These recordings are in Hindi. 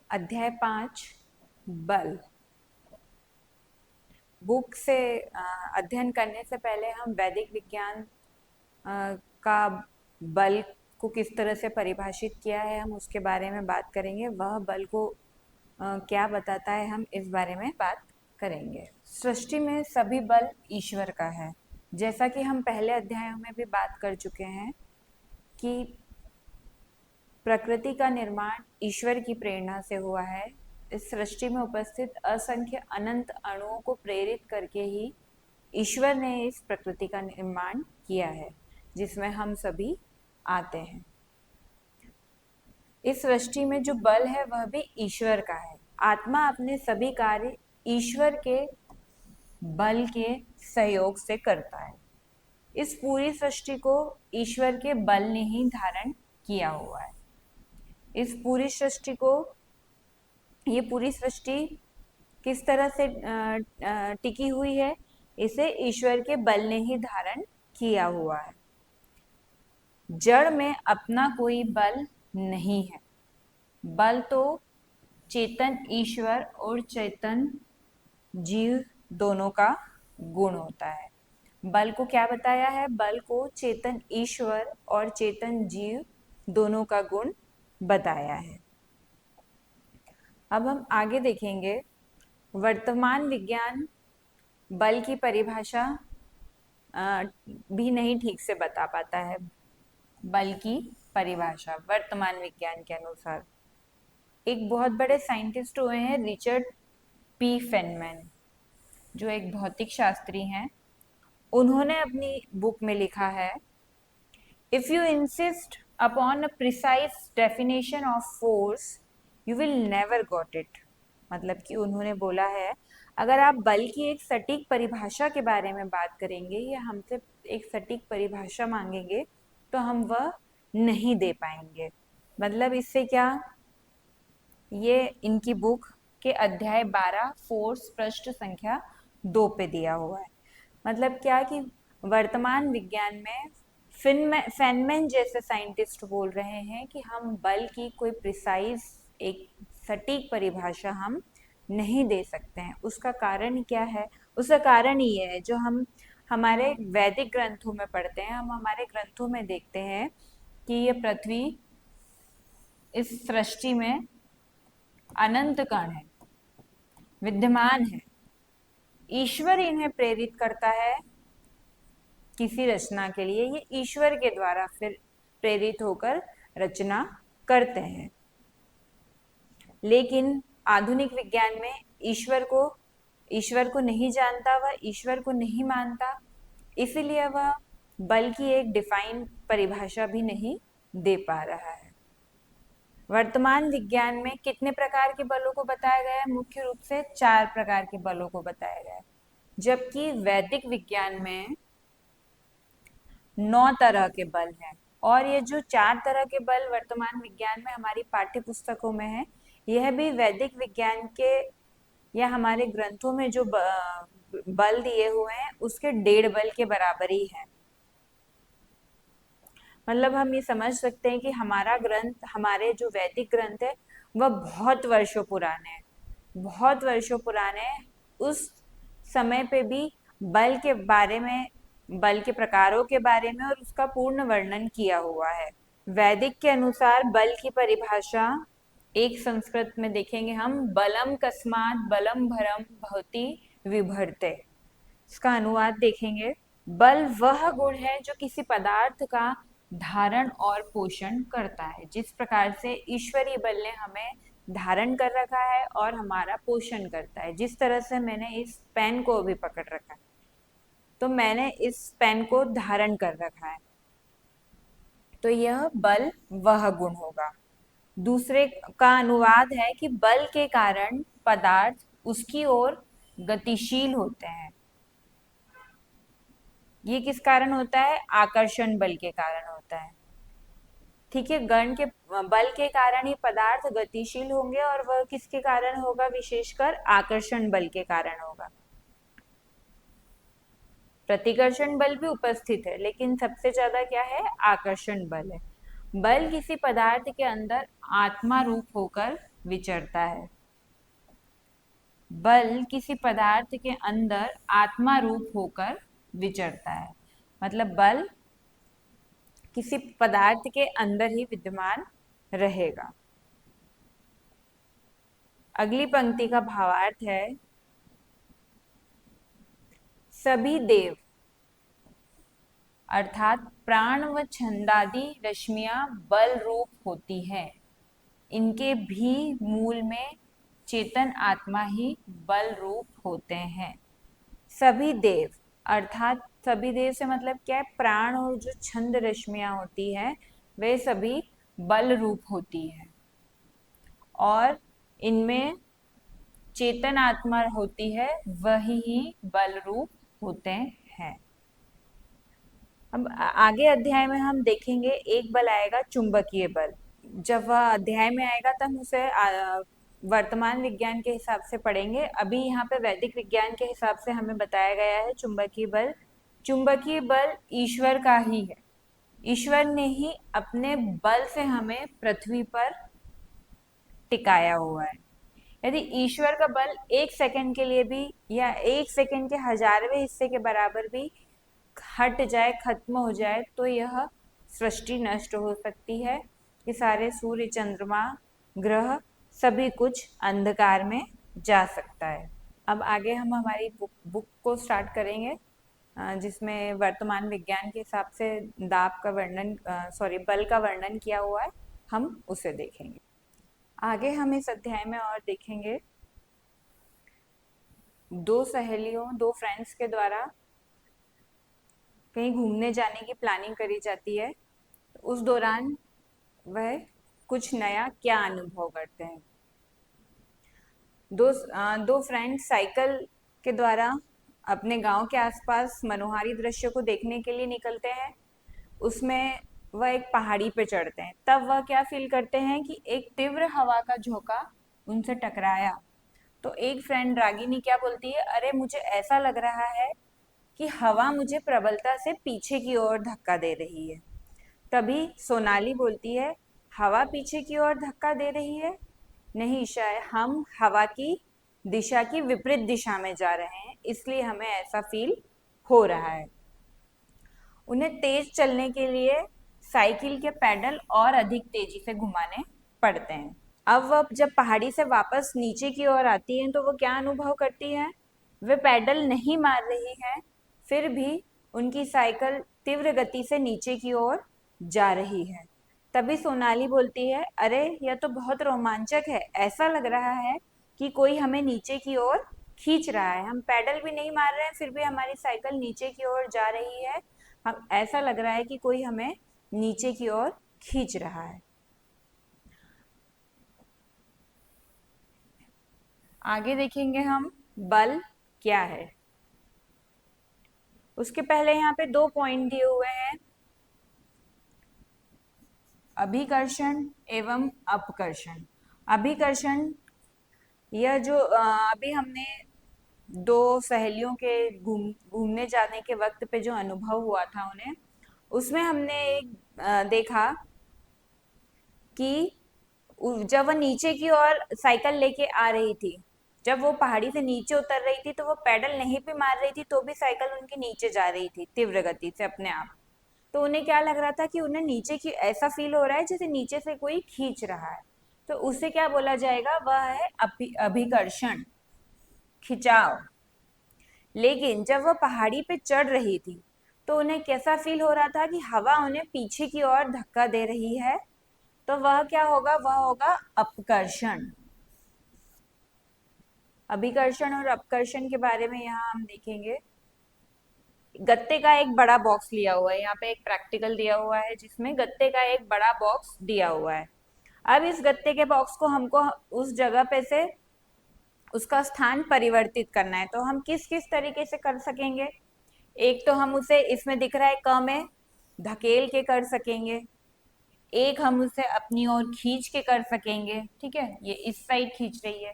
अध्याय 5 बल। बुक से अध्ययन करने से पहले हम वैदिक विज्ञान का बल को किस तरह से परिभाषित किया है, हम उसके बारे में बात करेंगे। वह बल को क्या बताता है, हम इस बारे में बात करेंगे। सृष्टि में सभी बल ईश्वर का है। जैसा कि हम पहले अध्यायों में भी बात कर चुके हैं कि प्रकृति का निर्माण ईश्वर की प्रेरणा से हुआ है। इस सृष्टि में उपस्थित असंख्य अनंत अणुओं को प्रेरित करके ही ईश्वर ने इस प्रकृति का निर्माण किया है, जिसमें हम सभी आते हैं। इस सृष्टि में जो बल है वह भी ईश्वर का है। आत्मा अपने सभी कार्य ईश्वर के बल के सहयोग से करता है। इस पूरी सृष्टि को ईश्वर के बल ने ही धारण किया हुआ है। इस पूरी सृष्टि को, ये पूरी सृष्टि किस तरह से टिकी हुई है, इसे ईश्वर के बल ने ही धारण किया हुआ है। जड़ में अपना कोई बल नहीं है। बल तो चेतन ईश्वर और चेतन जीव दोनों का गुण होता है। बल को क्या बताया है? बल को चेतन ईश्वर और चेतन जीव दोनों का गुण बताया है। अब हम आगे देखेंगे। वर्तमान विज्ञान बल की परिभाषा भी नहीं ठीक से बता पाता है। बल की परिभाषा वर्तमान विज्ञान के अनुसार एक बहुत बड़े साइंटिस्ट हुए हैं, रिचर्ड पी फेनमैन, जो एक भौतिक शास्त्री हैं। उन्होंने अपनी बुक में लिखा है, if you insist upon a precise definition of force you will never got it. मतलब कि उन्होंने बोला है, अगर आप बल की एक सटीक परिभाषा के बारे में बात करेंगे या हमसे एक सटीक परिभाषा मांगेंगे तो हम वह नहीं दे पाएंगे। मतलब इससे क्या, ये इनकी बुक के अध्याय 12 फोर्स पृष्ठ संख्या 2 पे दिया हुआ है। मतलब क्या कि वर्तमान विज्ञान में फेनमैन जैसे साइंटिस्ट बोल रहे हैं कि हम बल की कोई प्रिसाइज, एक सटीक परिभाषा हम नहीं दे सकते हैं। उसका कारण क्या है? उसका कारण ये है, जो हम हमारे वैदिक ग्रंथों में पढ़ते हैं, हम हमारे ग्रंथों में देखते हैं कि ये पृथ्वी इस सृष्टि में अनंत कण है, विद्यमान है। ईश्वर इन्हें प्रेरित करता है किसी रचना के लिए। ये ईश्वर के द्वारा फिर प्रेरित होकर रचना करते हैं। लेकिन आधुनिक विज्ञान में ईश्वर को नहीं जानता, वह ईश्वर को नहीं मानता, इसीलिए वह बल की एक डिफाइन परिभाषा भी नहीं दे पा रहा है। वर्तमान विज्ञान में कितने प्रकार के बलों को बताया गया है? मुख्य रूप से 4 प्रकार के बलों को बताया गया है, जबकि वैदिक विज्ञान में 9 तरह के बल हैं। और ये जो 4 तरह के बल वर्तमान विज्ञान में हमारी पाठ्य पुस्तकों में है, यह भी वैदिक विज्ञान के या हमारे ग्रंथों में जो बल दिए हुए हैं उसके 1.5 बल के बराबर ही है। मतलब हम ये समझ सकते हैं कि हमारा ग्रंथ, हमारे जो वैदिक ग्रंथ है वह बहुत वर्षों पुराने हैं, बहुत वर्षों पुराने हैं। उस समय पे भी बल के बारे में, बल के प्रकारों के बारे में और उसका पूर्ण वर्णन किया हुआ है। वैदिक के अनुसार बल की परिभाषा एक संस्कृत में देखेंगे हम, बलम कस्मात् बलम भरम भवति विभर्ते। इसका अनुवाद देखेंगे, बल वह गुण है जो किसी पदार्थ का धारण और पोषण करता है। जिस प्रकार से ईश्वरीय बल ने हमें धारण कर रखा है और हमारा पोषण करता है। जिस तरह से मैंने इस पेन को भी पकड़ रखा है, तो मैंने इस पेन को धारण कर रखा है, तो यह बल वह गुण होगा। दूसरे का अनुवाद है कि बल के कारण पदार्थ उसकी ओर गतिशील होते हैं। ये किस कारण होता है? आकर्षण बल के कारण होता है। ठीक है, गण के बल के कारण ही पदार्थ गतिशील होंगे, और वह किसके कारण होगा? विशेषकर आकर्षण बल के कारण होगा। प्रतिकर्षण बल भी उपस्थित है, लेकिन सबसे ज्यादा क्या है? आकर्षण बल है। बल किसी पदार्थ के अंदर आत्मा रूप होकर विचरता है। बल किसी पदार्थ के अंदर आत्मा रूप होकर विचरता है। मतलब बल किसी पदार्थ के अंदर ही विद्यमान रहेगा। अगली पंक्ति का भावार्थ है, सभी देव अर्थात प्राण व छंदादि रश्मियां बल रूप होती हैं। इनके भी मूल में चेतन आत्मा ही बल रूप होते हैं। सभी देव अर्थात सभी देव से मतलब क्या है, प्राण और जो छंद रश्मियां होती हैं वे सभी बल रूप होती हैं और इनमें चेतन आत्मा होती है, वही ही बल रूप होते हैं। अब आगे अध्याय में हम देखेंगे एक बल आएगा चुंबकीय बल। जब वह अध्याय में आएगा तब हम उसे वर्तमान विज्ञान के हिसाब से पढ़ेंगे। अभी यहाँ पे वैदिक विज्ञान के हिसाब से हमें बताया गया है चुंबकीय बल। चुंबकीय बल ईश्वर का ही है। ईश्वर ने ही अपने बल से हमें पृथ्वी पर टिकाया हुआ है। यदि ईश्वर का बल एक सेकंड के लिए भी या एक सेकंड के हजारवें हिस्से के बराबर भी हट जाए, खत्म हो जाए, तो यह सृष्टि नष्ट हो सकती है। ये सारे सूर्य, चंद्रमा, ग्रह सभी कुछ अंधकार में जा सकता है। अब आगे हम हमारी बुक को स्टार्ट करेंगे जिसमें वर्तमान विज्ञान के हिसाब से दाब का वर्णन बल का वर्णन किया हुआ है, हम उसे देखेंगे। आगे हम इस अध्याय में और देखेंगे दो सहेलियों, दो फ्रेंड्स के द्वारा कहीं घूमने जाने की प्लानिंग करी जाती है। तो उस दौरान वह कुछ नया क्या अनुभव करते हैं। दो फ्रेंड्स साइकिल के द्वारा अपने गांव के आसपास मनोहारी दृश्य को देखने के लिए निकलते हैं। उसमें वह एक पहाड़ी पे चढ़ते हैं। तब वह क्या फील करते हैं कि एक तीव्र हवा का झोंका उनसे टकराया। तो एक फ्रेंड रागिनी क्या बोलती है, अरे मुझे ऐसा लग रहा है कि हवा मुझे प्रबलता से पीछे की ओर धक्का दे रही है। तभी सोनाली बोलती है, हवा पीछे की ओर धक्का दे रही है? नहीं, शायद हम हवा की दिशा की विपरीत दिशा में जा रहे हैं, इसलिए हमें ऐसा फील हो रहा है। उन्हें तेज चलने के लिए साइकिल के पैडल और अधिक तेजी से घुमाने पड़ते हैं। अब वह जब पहाड़ी से वापस नीचे की ओर आती हैं तो वो क्या अनुभव करती है, वे पैडल नहीं मार रही है, फिर भी उनकी साइकिल तीव्र गति से नीचे की ओर जा रही है। तभी सोनाली बोलती है, अरे यह तो बहुत रोमांचक है, ऐसा लग रहा है कि कोई हमें नीचे की ओर खींच रहा है। हम पैडल भी नहीं मार रहे हैं, फिर भी हमारी साइकिल नीचे की ओर जा रही है। हम ऐसा लग रहा है कि कोई हमें नीचे की ओर खींच रहा है। आगे देखेंगे हम बल क्या है। उसके पहले यहाँ पे दो पॉइंट दिए हुए हैं, अभिकर्षण एवं अपकर्षण। अभिकर्षण यह जो अभी हमने दो सहेलियों के घूमने जाने के वक्त पे जो अनुभव हुआ था उन्हें, उसमें हमने एक देखा कि जब वह नीचे की ओर साइकिल लेके आ रही थी, जब वो पहाड़ी से नीचे उतर रही थी तो वो पैडल नहीं भी मार रही थी तो भी साइकिल उनके नीचे जा रही थी तीव्र गति से अपने आप। तो उन्हें क्या लग रहा था कि उन्हें नीचे की ऐसा फील हो रहा है जैसे नीचे से कोई खींच रहा है। तो उसे क्या बोला जाएगा, वह है अभिकर्षण, खिंचाव। लेकिन जब वह पहाड़ी पे चढ़ रही थी तो उन्हें कैसा फील हो रहा था कि हवा उन्हें पीछे की ओर धक्का दे रही है। तो वह क्या होगा, वह होगा अपकर्षण। अभिकर्षण और अपकर्षण के बारे में यहाँ हम देखेंगे। गत्ते का एक बड़ा बॉक्स लिया हुआ है, यहाँ पे एक प्रैक्टिकल दिया हुआ है जिसमें गत्ते का एक बड़ा बॉक्स दिया हुआ है। अब इस गत्ते के बॉक्स को हमको उस जगह पे से उसका स्थान परिवर्तित करना है। तो हम किस किस तरीके से कर सकेंगे, एक तो हम उसे, इसमें दिख रहा है क में, धकेल के कर सकेंगे। एक हम उसे अपनी ओर खींच के कर सकेंगे, ठीक है, ये इस साइड खींच रही है,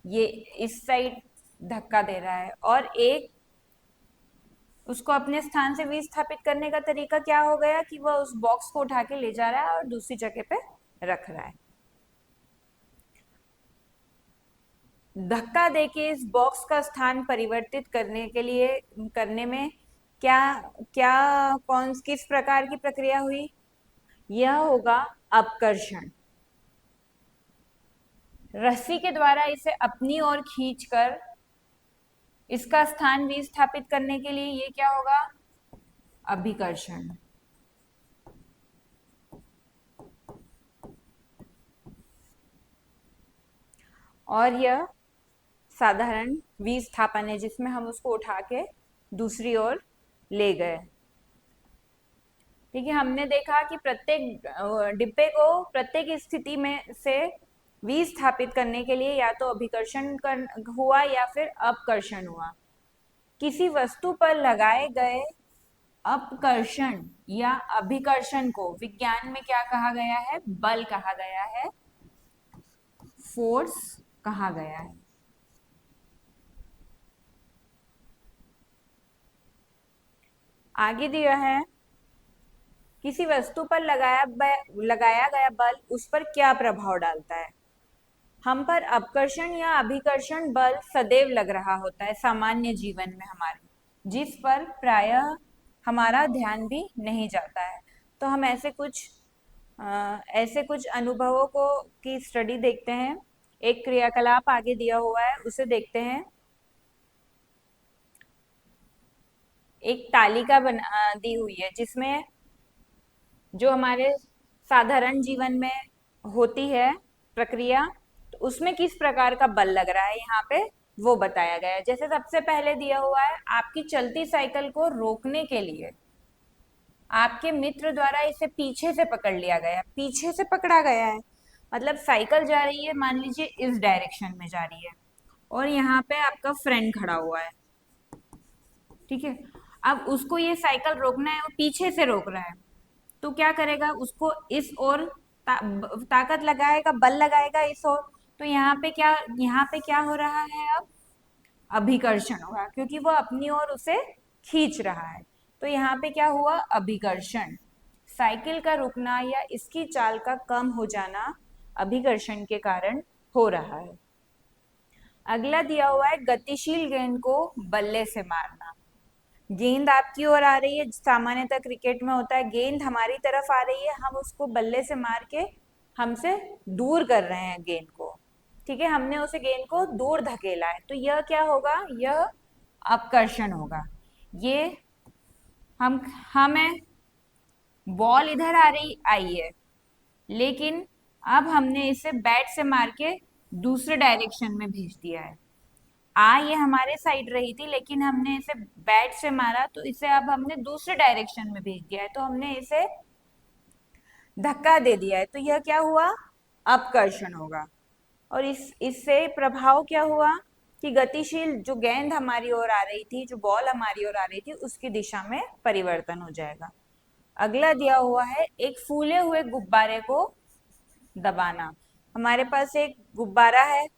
ये इस साइड धक्का दे रहा है। और एक उसको अपने स्थान से विस्थापित करने का तरीका क्या हो गया कि वह उस बॉक्स को उठा के ले जा रहा है और दूसरी जगह पे रख रहा है। धक्का देके इस बॉक्स का स्थान परिवर्तित करने में क्या क्या कौन किस प्रकार की प्रक्रिया हुई? यह होगा अपकर्षण। रस्सी के द्वारा इसे अपनी ओर खींचकर इसका स्थान विस्थापित करने के लिए ये क्या होगा? अभिकर्षण। और यह साधारण विस्थापन है जिसमें हम उसको उठा के दूसरी ओर ले गए। ठीक है, हमने देखा कि प्रत्येक डिब्बे को प्रत्येक स्थिति में से विस्थापित करने के लिए या तो अभिकर्षण हुआ या फिर अपकर्षण हुआ। किसी वस्तु पर लगाए गए अपकर्षण या अभिकर्षण को विज्ञान में क्या कहा गया है? बल कहा गया है, फोर्स कहा गया है। आगे दिया है, किसी वस्तु पर लगाया गया बल उस पर क्या प्रभाव डालता है? हम पर अपकर्षण या अभिकर्षण बल सदैव लग रहा होता है सामान्य जीवन में हमारे, जिस पर प्रायः हमारा ध्यान भी नहीं जाता है। तो हम ऐसे कुछ अनुभवों को की स्टडी देखते हैं। एक क्रियाकलाप आगे दिया हुआ है, उसे देखते हैं। एक तालिका दी हुई है जिसमें जो हमारे साधारण जीवन में होती है प्रक्रिया, तो उसमें किस प्रकार का बल लग रहा है यहाँ पे वो बताया गया है। जैसे सबसे पहले दिया हुआ है, आपकी चलती साइकिल को रोकने के लिए आपके मित्र द्वारा इसे पीछे से पकड़ लिया गया, पीछे से पकड़ा गया है। मतलब साइकिल जा रही है, मान लीजिए इस डायरेक्शन में जा रही है, और यहाँ पे आपका फ्रेंड खड़ा हुआ है। ठीक है, अब उसको ये साइकिल रोकना है, वो पीछे से रोक रहा है, तो क्या करेगा? उसको इस ओर ताकत लगाएगा, बल लगाएगा इस ओर। तो यहाँ पे क्या हो रहा है? अब अभिकर्षण होगा, क्योंकि वो अपनी ओर उसे खींच रहा है। तो यहाँ पे क्या हुआ? अभिकर्षण। साइकिल का रुकना या इसकी चाल का कम हो जाना अभिकर्षण के कारण हो रहा है। अगला दिया हुआ है, गतिशील गेंद को बल्ले से मारना। गेंद आपकी ओर आ रही है, सामान्यतः क्रिकेट में होता है, गेंद हमारी तरफ आ रही है, हम उसको बल्ले से मार के हमसे दूर कर रहे हैं गेंद को। ठीक है, हमने उसे गेंद को दूर धकेला है, तो यह क्या होगा? यह अपकर्षण होगा। ये हम हमें बॉल इधर आई है, लेकिन अब हमने इसे बैट से मार के दूसरे डायरेक्शन में भेज दिया है। ये हमारे साइड रही थी, लेकिन हमने इसे बैट से मारा, तो इसे अब हमने दूसरे डायरेक्शन में भेज दिया है, तो हमने इसे धक्का दे दिया है। तो यह क्या हुआ? अपकर्षण होगा। और इससे प्रभाव क्या हुआ कि गतिशील जो गेंद हमारी ओर आ रही थी, जो बॉल हमारी ओर आ रही थी, उसकी दिशा में परिवर्तन हो जाएगा। अगला दिया हुआ है, एक फूले हुए गुब्बारे को दबाना। हमारे पास एक गुब्बारा है,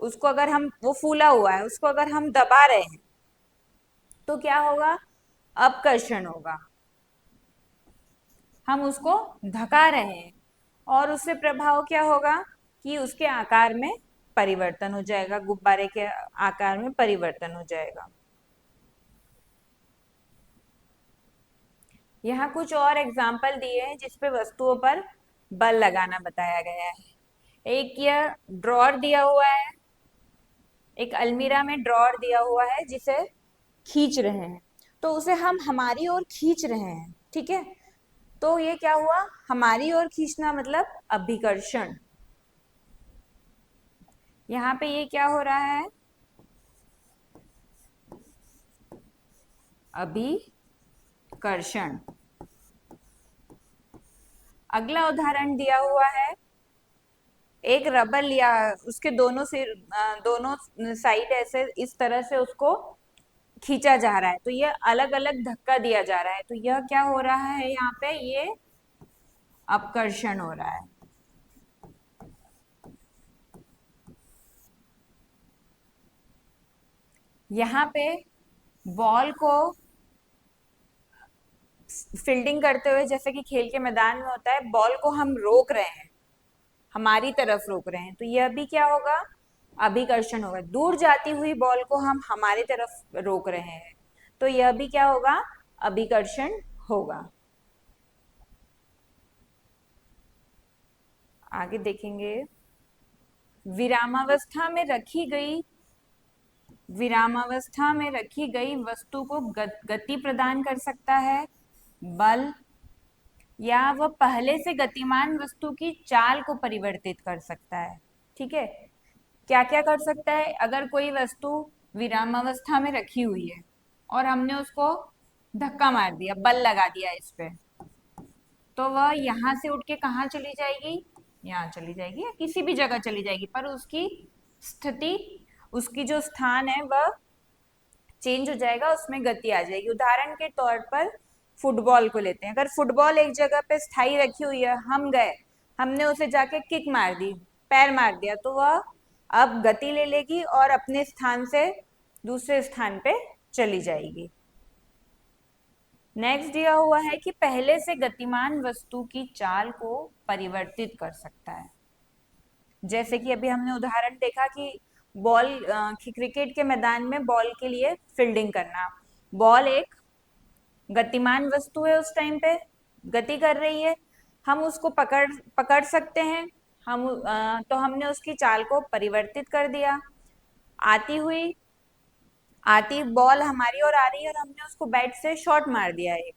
उसको अगर हम वो फूला हुआ है, उसको अगर हम दबा रहे हैं तो क्या होगा? अपकर्षण होगा। हम उसको धका रहे हैं और उससे प्रभाव क्या होगा कि उसके आकार में परिवर्तन हो जाएगा, गुब्बारे के आकार में परिवर्तन हो जाएगा। यहाँ कुछ और एग्जाम्पल दिए हैं जिसपे वस्तुओं पर बल लगाना बताया गया है। एक यह ड्रॉर दिया हुआ है, एक अलमीरा में ड्रॉर दिया हुआ है जिसे खींच रहे हैं, तो उसे हम हमारी ओर खींच रहे हैं। ठीक है, तो ये क्या हुआ? हमारी ओर खींचना मतलब अभिकर्षण। यहाँ पे ये क्या हो रहा है? अभिकर्षण। अगला उदाहरण दिया हुआ है, एक रबर लिया, उसके दोनों साइड ऐसे इस तरह से उसको खींचा जा रहा है, तो ये अलग अलग धक्का दिया जा रहा है, तो यह क्या हो रहा है? यहाँ पे ये अपकर्षण हो रहा है। यहाँ पे बॉल को फील्डिंग करते हुए, जैसे कि खेल के मैदान में होता है, बॉल को हम रोक रहे हैं, हमारी तरफ रोक रहे हैं, तो यह भी क्या होगा? अभिकर्षण होगा, दूर जाती हुई बॉल को हम हमारी तरफ रोक रहे हैं, तो यह भी क्या होगा, अभिकर्षण होगा। आगे देखेंगे, विरामावस्था में रखी गई विरामावस्था में रखी गई वस्तु को गति प्रदान कर सकता है बल, या वह पहले से गतिमान वस्तु की चाल को परिवर्तित कर सकता है। ठीक है, क्या क्या कर सकता है, अगर कोई वस्तु विरामावस्था में रखी हुई है और हमने उसको धक्का मार दिया, बल लगा दिया इस पे, तो वह यहाँ से उठ के कहाँ चली जाएगी, यहाँ चली जाएगी या किसी भी जगह चली जाएगी, पर उसकी स्थिति, उसकी जो स्थान है वह चेंज हो जाएगा, उसमें गति आ जाएगी। उदाहरण के तौर पर फुटबॉल को लेते हैं, अगर फुटबॉल एक जगह पे स्थायी रखी हुई है, हम गए, हमने उसे जाके किक मार दी, पैर मार दिया, तो वह अब गति ले लेगी और अपने स्थान से दूसरे स्थान पे चली जाएगी। नेक्स्ट दिया हुआ है कि पहले से गतिमान वस्तु की चाल को परिवर्तित कर सकता है। जैसे कि अभी हमने उदाहरण देखा कि बॉल, क्रिकेट के मैदान में बॉल के लिए फील्डिंग करना, बॉल एक गतिमान वस्तु है, उस टाइम पे गति कर रही है, हम उसको पकड़ पकड़ सकते हैं, हम तो हमने उसकी चाल को परिवर्तित कर दिया, आती आती बॉल हमारी ओर आ रही है और हमने उसको बैट से शॉट मार दिया है,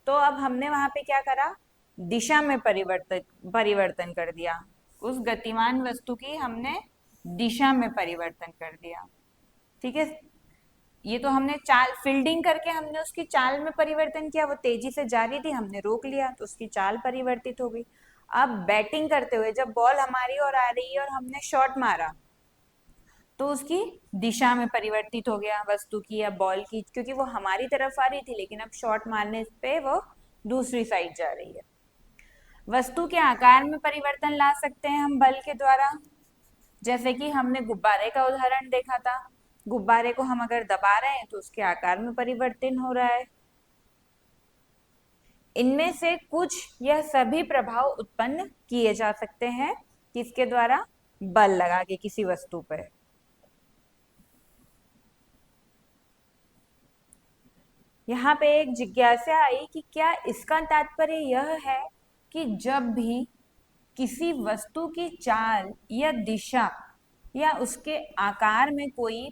तो अब हमने वहां पे क्या करा, दिशा में परिवर्तन कर दिया, उस गतिमान वस्तु की हमने दिशा में परिवर्तन कर दिया। ठीक है, ये तो हमने चाल, फील्डिंग करके हमने उसकी चाल में परिवर्तन किया, वो तेजी से जा रही थी, हमने रोक लिया तो उसकी चाल परिवर्तित हो गई। अब बैटिंग करते हुए जब बॉल हमारी ओर आ रही है और हमने शॉट मारा, तो उसकी दिशा में परिवर्तित हो गया वस्तु की या बॉल की, क्योंकि वो हमारी तरफ आ रही थी, लेकिन अब शॉट मारने पे वो दूसरी साइड जा रही है। वस्तु के आकार में परिवर्तन ला सकते हैं हम बल के द्वारा, जैसे कि हमने गुब्बारे का उदाहरण देखा था, गुब्बारे को हम अगर दबा रहे हैं तो उसके आकार में परिवर्तन हो रहा है। इनमें से कुछ यह सभी प्रभाव उत्पन्न किए जा सकते हैं किसके द्वारा, बल लगा के किसी वस्तु पर। यहाँ पे एक जिज्ञासा आई कि क्या इसका तात्पर्य यह है कि जब भी किसी वस्तु की चाल या दिशा या उसके आकार में कोई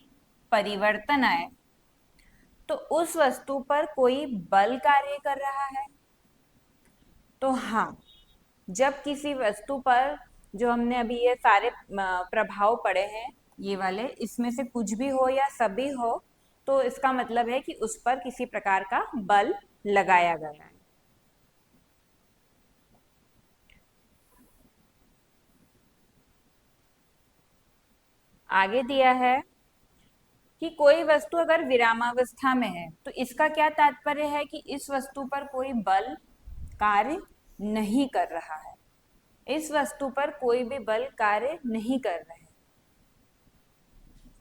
परिवर्तन आए, तो उस वस्तु पर कोई बल कार्य कर रहा है। तो हाँ, जब किसी वस्तु पर, जो हमने अभी ये सारे प्रभाव पढ़े हैं, ये वाले, इसमें से कुछ भी हो या सभी हो, तो इसका मतलब है कि उस पर किसी प्रकार का बल लगाया गया है। आगे दिया है कि कोई वस्तु अगर विरामावस्था में है, तो इसका क्या तात्पर्य है कि इस वस्तु पर कोई बल कार्य नहीं कर रहा है, इस वस्तु पर कोई भी बल कार्य नहीं कर रहे हैं।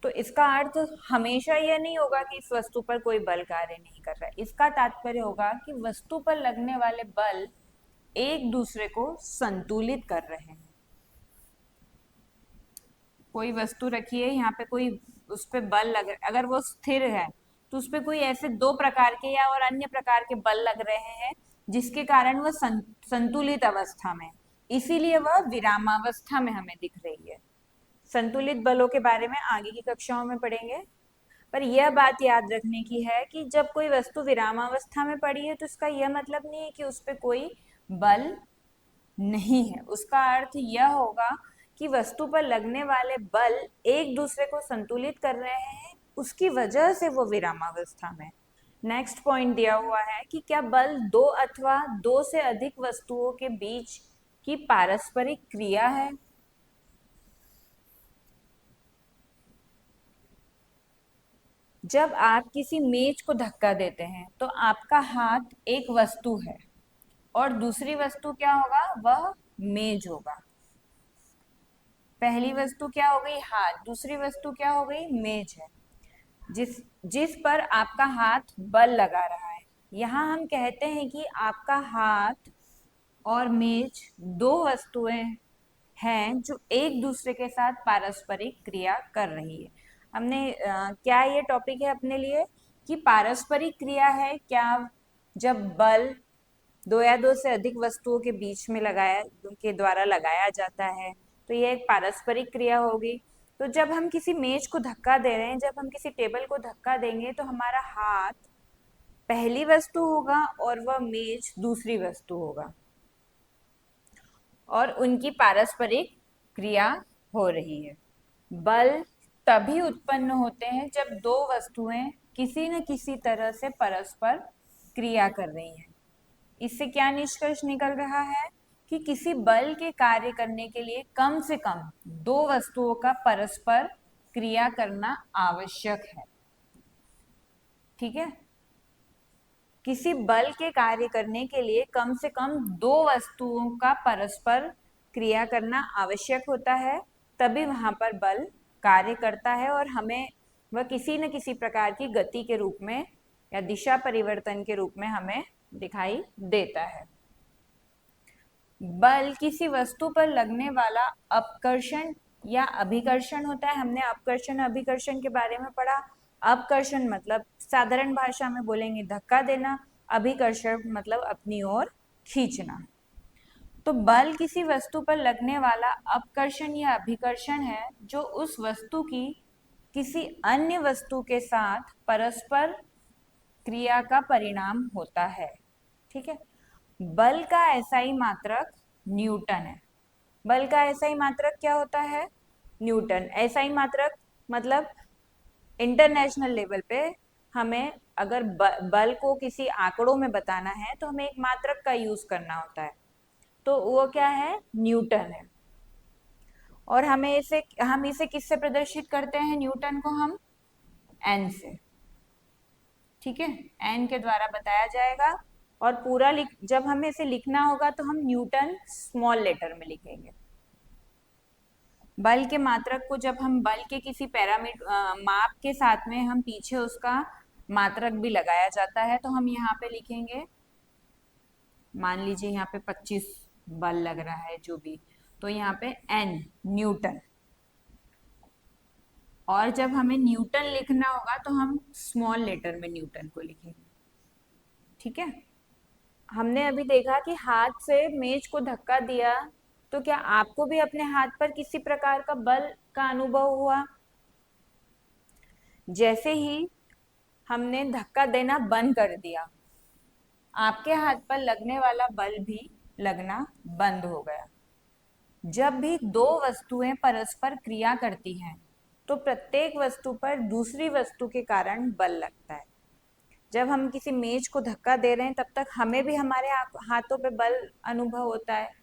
तो इसका अर्थ हमेशा यह नहीं होगा कि इस वस्तु पर कोई बल कार्य नहीं कर रहा है, इसका तात्पर्य होगा कि वस्तु पर लगने वाले बल एक दूसरे को संतुलित कर रहे हैं। कोई वस्तु रखी है, यहाँ पे कोई उस पे बल लग, अगर वो स्थिर है तो उस पे कोई ऐसे दो प्रकार के या और अन्य प्रकार के बल लग रहे हैं जिसके कारण वह संतुलित अवस्था में, इसीलिए वह विरामावस्था में हमें दिख रही है। संतुलित बलों के बारे में आगे की कक्षाओं में पढ़ेंगे, पर यह बात याद रखने की है कि जब कोई वस्तु विरामावस्था में पड़ी है तो इसका यह मतलब नहीं है कि उस पर कोई बल नहीं है, उसका अर्थ यह होगा कि वस्तु पर लगने वाले बल एक दूसरे को संतुलित कर रहे हैं, उसकी वजह से वो विरामावस्था में। नेक्स्ट पॉइंट दिया हुआ है कि क्या बल दो अथवा दो से अधिक वस्तुओं के बीच की पारस्परिक क्रिया है। जब आप किसी मेज को धक्का देते हैं तो आपका हाथ एक वस्तु है और दूसरी वस्तु क्या होगा, वह मेज होगा। पहली वस्तु क्या हो गई, हाथ, दूसरी वस्तु क्या हो गई, मेज है, जिस जिस पर आपका हाथ बल लगा रहा है। यहाँ हम कहते हैं कि आपका हाथ और मेज दो वस्तुएं हैं जो एक दूसरे के साथ पारस्परिक क्रिया कर रही है। हमने क्या ये टॉपिक है अपने लिए कि पारस्परिक क्रिया है क्या जब बल दो या दो से अधिक वस्तुओं के बीच में लगाया के द्वारा लगाया जाता है, तो ये एक पारस्परिक क्रिया होगी। तो जब हम किसी मेज को धक्का दे रहे हैं, जब हम किसी टेबल को धक्का देंगे तो हमारा हाथ पहली वस्तु होगा और वह मेज दूसरी वस्तु होगा, और उनकी पारस्परिक क्रिया हो रही है। बल तभी उत्पन्न होते हैं जब दो वस्तुएं किसी न किसी तरह से परस्पर क्रिया कर रही हैं। इससे क्या निष्कर्ष निकल रहा है कि किसी बल के कार्य करने के लिए कम से कम दो वस्तुओं का परस्पर क्रिया करना आवश्यक है। ठीक है, किसी बल के कार्य करने के लिए कम से कम दो वस्तुओं का परस्पर क्रिया करना आवश्यक होता है, तभी वहां पर बल कार्य करता है और हमें वह किसी न किसी प्रकार की गति के रूप में या दिशा परिवर्तन के रूप में हमें दिखाई देता है। बल किसी वस्तु पर लगने वाला अपकर्षण या अभिकर्षण होता है। हमने अपकर्षण अभिकर्षण के बारे में पढ़ा। अपकर्षण मतलब साधारण भाषा में बोलेंगे धक्का देना, अभिकर्षण मतलब अपनी ओर खींचना। तो बल किसी वस्तु पर लगने वाला अपकर्षण या अभिकर्षण है जो उस वस्तु की किसी अन्य वस्तु के साथ परस्पर क्रिया का परिणाम होता है। ठीक है, बल का एसआई मात्रक न्यूटन है। बल का एसआई मात्रक क्या होता है? न्यूटन। एसआई मात्रक मतलब इंटरनेशनल लेवल पे हमें अगर बल को किसी आंकड़ों में बताना है तो हमें एक मात्रक का यूज करना होता है, तो वो क्या है? न्यूटन है। और हम इसे किससे प्रदर्शित करते हैं? न्यूटन को हम एन से। ठीक है, एन के द्वारा बताया जाएगा। और पूरा जब हमें इसे लिखना होगा तो हम न्यूटन स्मॉल लेटर में लिखेंगे। बल के मात्रक को जब हम बल के किसी माप के साथ में हम पीछे उसका मात्रक भी लगाया जाता है, तो हम यहाँ पे लिखेंगे, मान लीजिए यहाँ पे 25 बल लग रहा है जो भी, तो यहाँ पे एन न्यूटन। और जब हमें न्यूटन लिखना होगा तो हम स्मॉल लेटर में न्यूटन को लिखेंगे। ठीक है, हमने अभी देखा कि हाथ से मेज को धक्का दिया, तो क्या आपको भी अपने हाथ पर किसी प्रकार का बल का अनुभव हुआ? जैसे ही हमने धक्का देना बंद कर दिया, आपके हाथ पर लगने वाला बल भी लगना बंद हो गया। जब भी दो वस्तुएं परस्पर क्रिया करती हैं, तो प्रत्येक वस्तु पर दूसरी वस्तु के कारण बल लगता है। जब हम किसी मेज को धक्का दे रहे हैं तब तक हमें भी हमारे हाथों पे बल अनुभव होता है।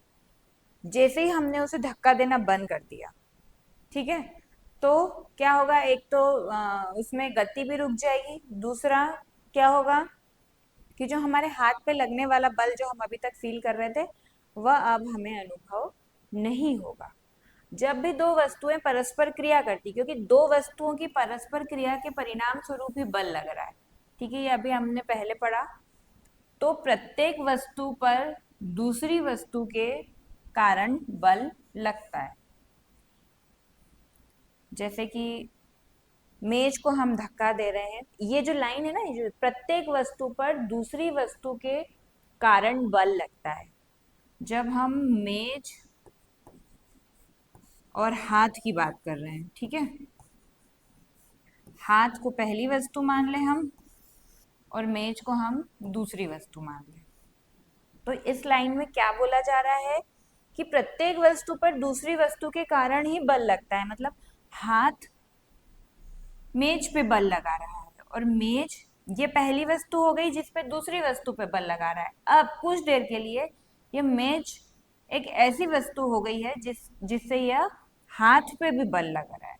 जैसे ही हमने उसे धक्का देना बंद कर दिया, ठीक है, तो क्या होगा? एक तो उसमें गति भी रुक जाएगी, दूसरा क्या होगा कि जो हमारे हाथ पे लगने वाला बल जो हम अभी तक फील कर रहे थे, वह अब हमें अनुभव नहीं होगा। जब भी दो वस्तुएं परस्पर क्रिया करती, क्योंकि दो वस्तुओं की परस्पर क्रिया के परिणाम स्वरूप ही बल लग रहा है, ठीक है, ये अभी हमने पहले पढ़ा। तो प्रत्येक वस्तु पर दूसरी वस्तु के कारण बल लगता है। जैसे कि मेज को हम धक्का दे रहे हैं, ये जो लाइन है ना, ये जो प्रत्येक वस्तु पर दूसरी वस्तु के कारण बल लगता है। जब हम मेज और हाथ की बात कर रहे हैं, ठीक है, हाथ को पहली वस्तु मान ले हम और मेज को हम दूसरी वस्तु मान लें, तो इस लाइन में क्या बोला जा रहा है कि प्रत्येक वस्तु पर दूसरी वस्तु के कारण ही बल लगता है। मतलब हाथ मेज पे बल लगा रहा है और मेज ये पहली वस्तु हो गई जिस पे दूसरी वस्तु पे बल लगा रहा है। अब कुछ देर के लिए ये मेज एक ऐसी वस्तु हो गई है जिससे यह हाथ पे भी बल लगा रहा है।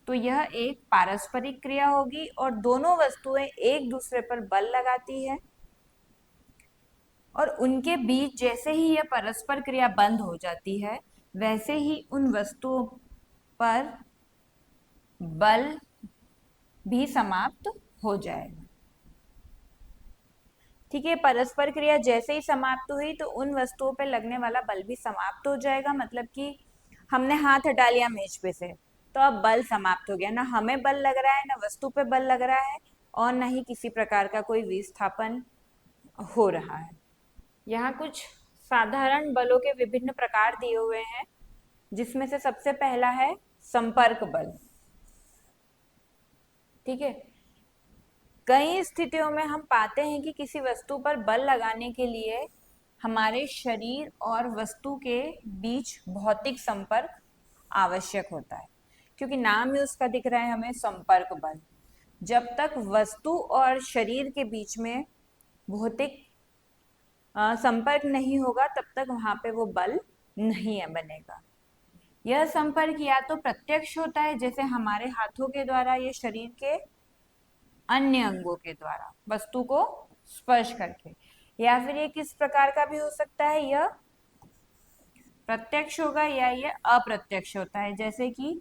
तो यह एक पारस्परिक क्रिया होगी और दोनों वस्तुएं एक दूसरे पर बल लगाती है, और उनके बीच जैसे ही यह परस्पर क्रिया बंद हो जाती है, वैसे ही उन वस्तुओं पर बल भी समाप्त हो जाएगा। ठीक है, परस्पर क्रिया जैसे ही समाप्त हुई तो उन वस्तुओं पर लगने वाला बल भी समाप्त हो जाएगा। मतलब कि हमने हाथ हटा लिया मेज पे से, तो अब बल समाप्त हो गया, ना हमें बल लग रहा है, ना वस्तु पे बल लग रहा है, और ना ही किसी प्रकार का कोई विस्थापन हो रहा है। यहाँ कुछ साधारण बलों के विभिन्न प्रकार दिए हुए हैं, जिसमें से सबसे पहला है संपर्क बल। ठीक है, कई स्थितियों में हम पाते हैं कि किसी वस्तु पर बल लगाने के लिए हमारे शरीर और वस्तु के बीच भौतिक संपर्क आवश्यक होता है, क्योंकि नाम ही उसका दिख रहा है हमें संपर्क बल। जब तक वस्तु और शरीर के बीच में भौतिक संपर्क नहीं होगा, तब तक वहां पे वो बल नहीं है बनेगा। यह संपर्क या तो प्रत्यक्ष होता है, जैसे हमारे हाथों के द्वारा या शरीर के अन्य अंगों के द्वारा वस्तु को स्पर्श करके, या फिर ये किस प्रकार का भी हो सकता है, यह प्रत्यक्ष होगा या ये अप्रत्यक्ष होता है, जैसे कि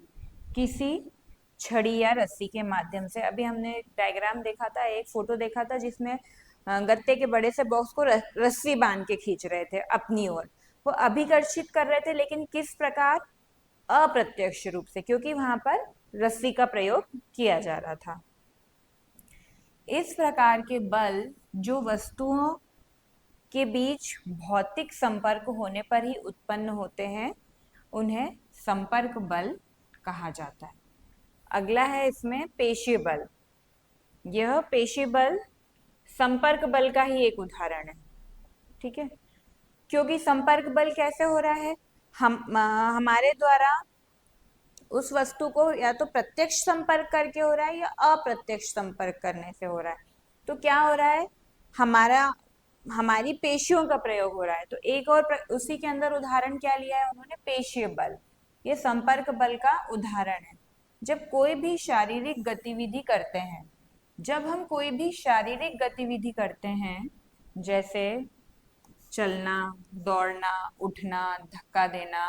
किसी छड़ी या रस्सी के माध्यम से। अभी हमने डायग्राम देखा था, एक फोटो देखा था, जिसमें गत्ते के बड़े से बॉक्स को रस्सी बांध के खींच रहे थे अपनी ओर। वो अभिकर्षित कर रहे थे, लेकिन किस प्रकार? अप्रत्यक्ष रूप से, क्योंकि वहां पर रस्सी का प्रयोग किया जा रहा था। इस प्रकार के बल जो वस्तुओं के बीच भौतिक संपर्क होने पर ही उत्पन्न होते हैं, उन्हें संपर्क बल कहा जाता है। अगला है इसमें पेशीय बल। यह पेशीय बल संपर्क बल का ही एक उदाहरण है। ठीक है, क्योंकि संपर्क बल कैसे हो रहा है? हमारे द्वारा उस वस्तु को या तो प्रत्यक्ष संपर्क करके हो रहा है या अप्रत्यक्ष संपर्क करने से हो रहा है। तो क्या हो रहा है? हमारी पेशियों का प्रयोग हो रहा है। तो एक और उसी के अंदर उदाहरण क्या लिया है उन्होंने? पेशीय बल। ये संपर्क बल का उदाहरण है। जब कोई भी शारीरिक गतिविधि करते हैं, जब हम कोई भी शारीरिक गतिविधि करते हैं, जैसे चलना, दौड़ना, उठना, धक्का देना,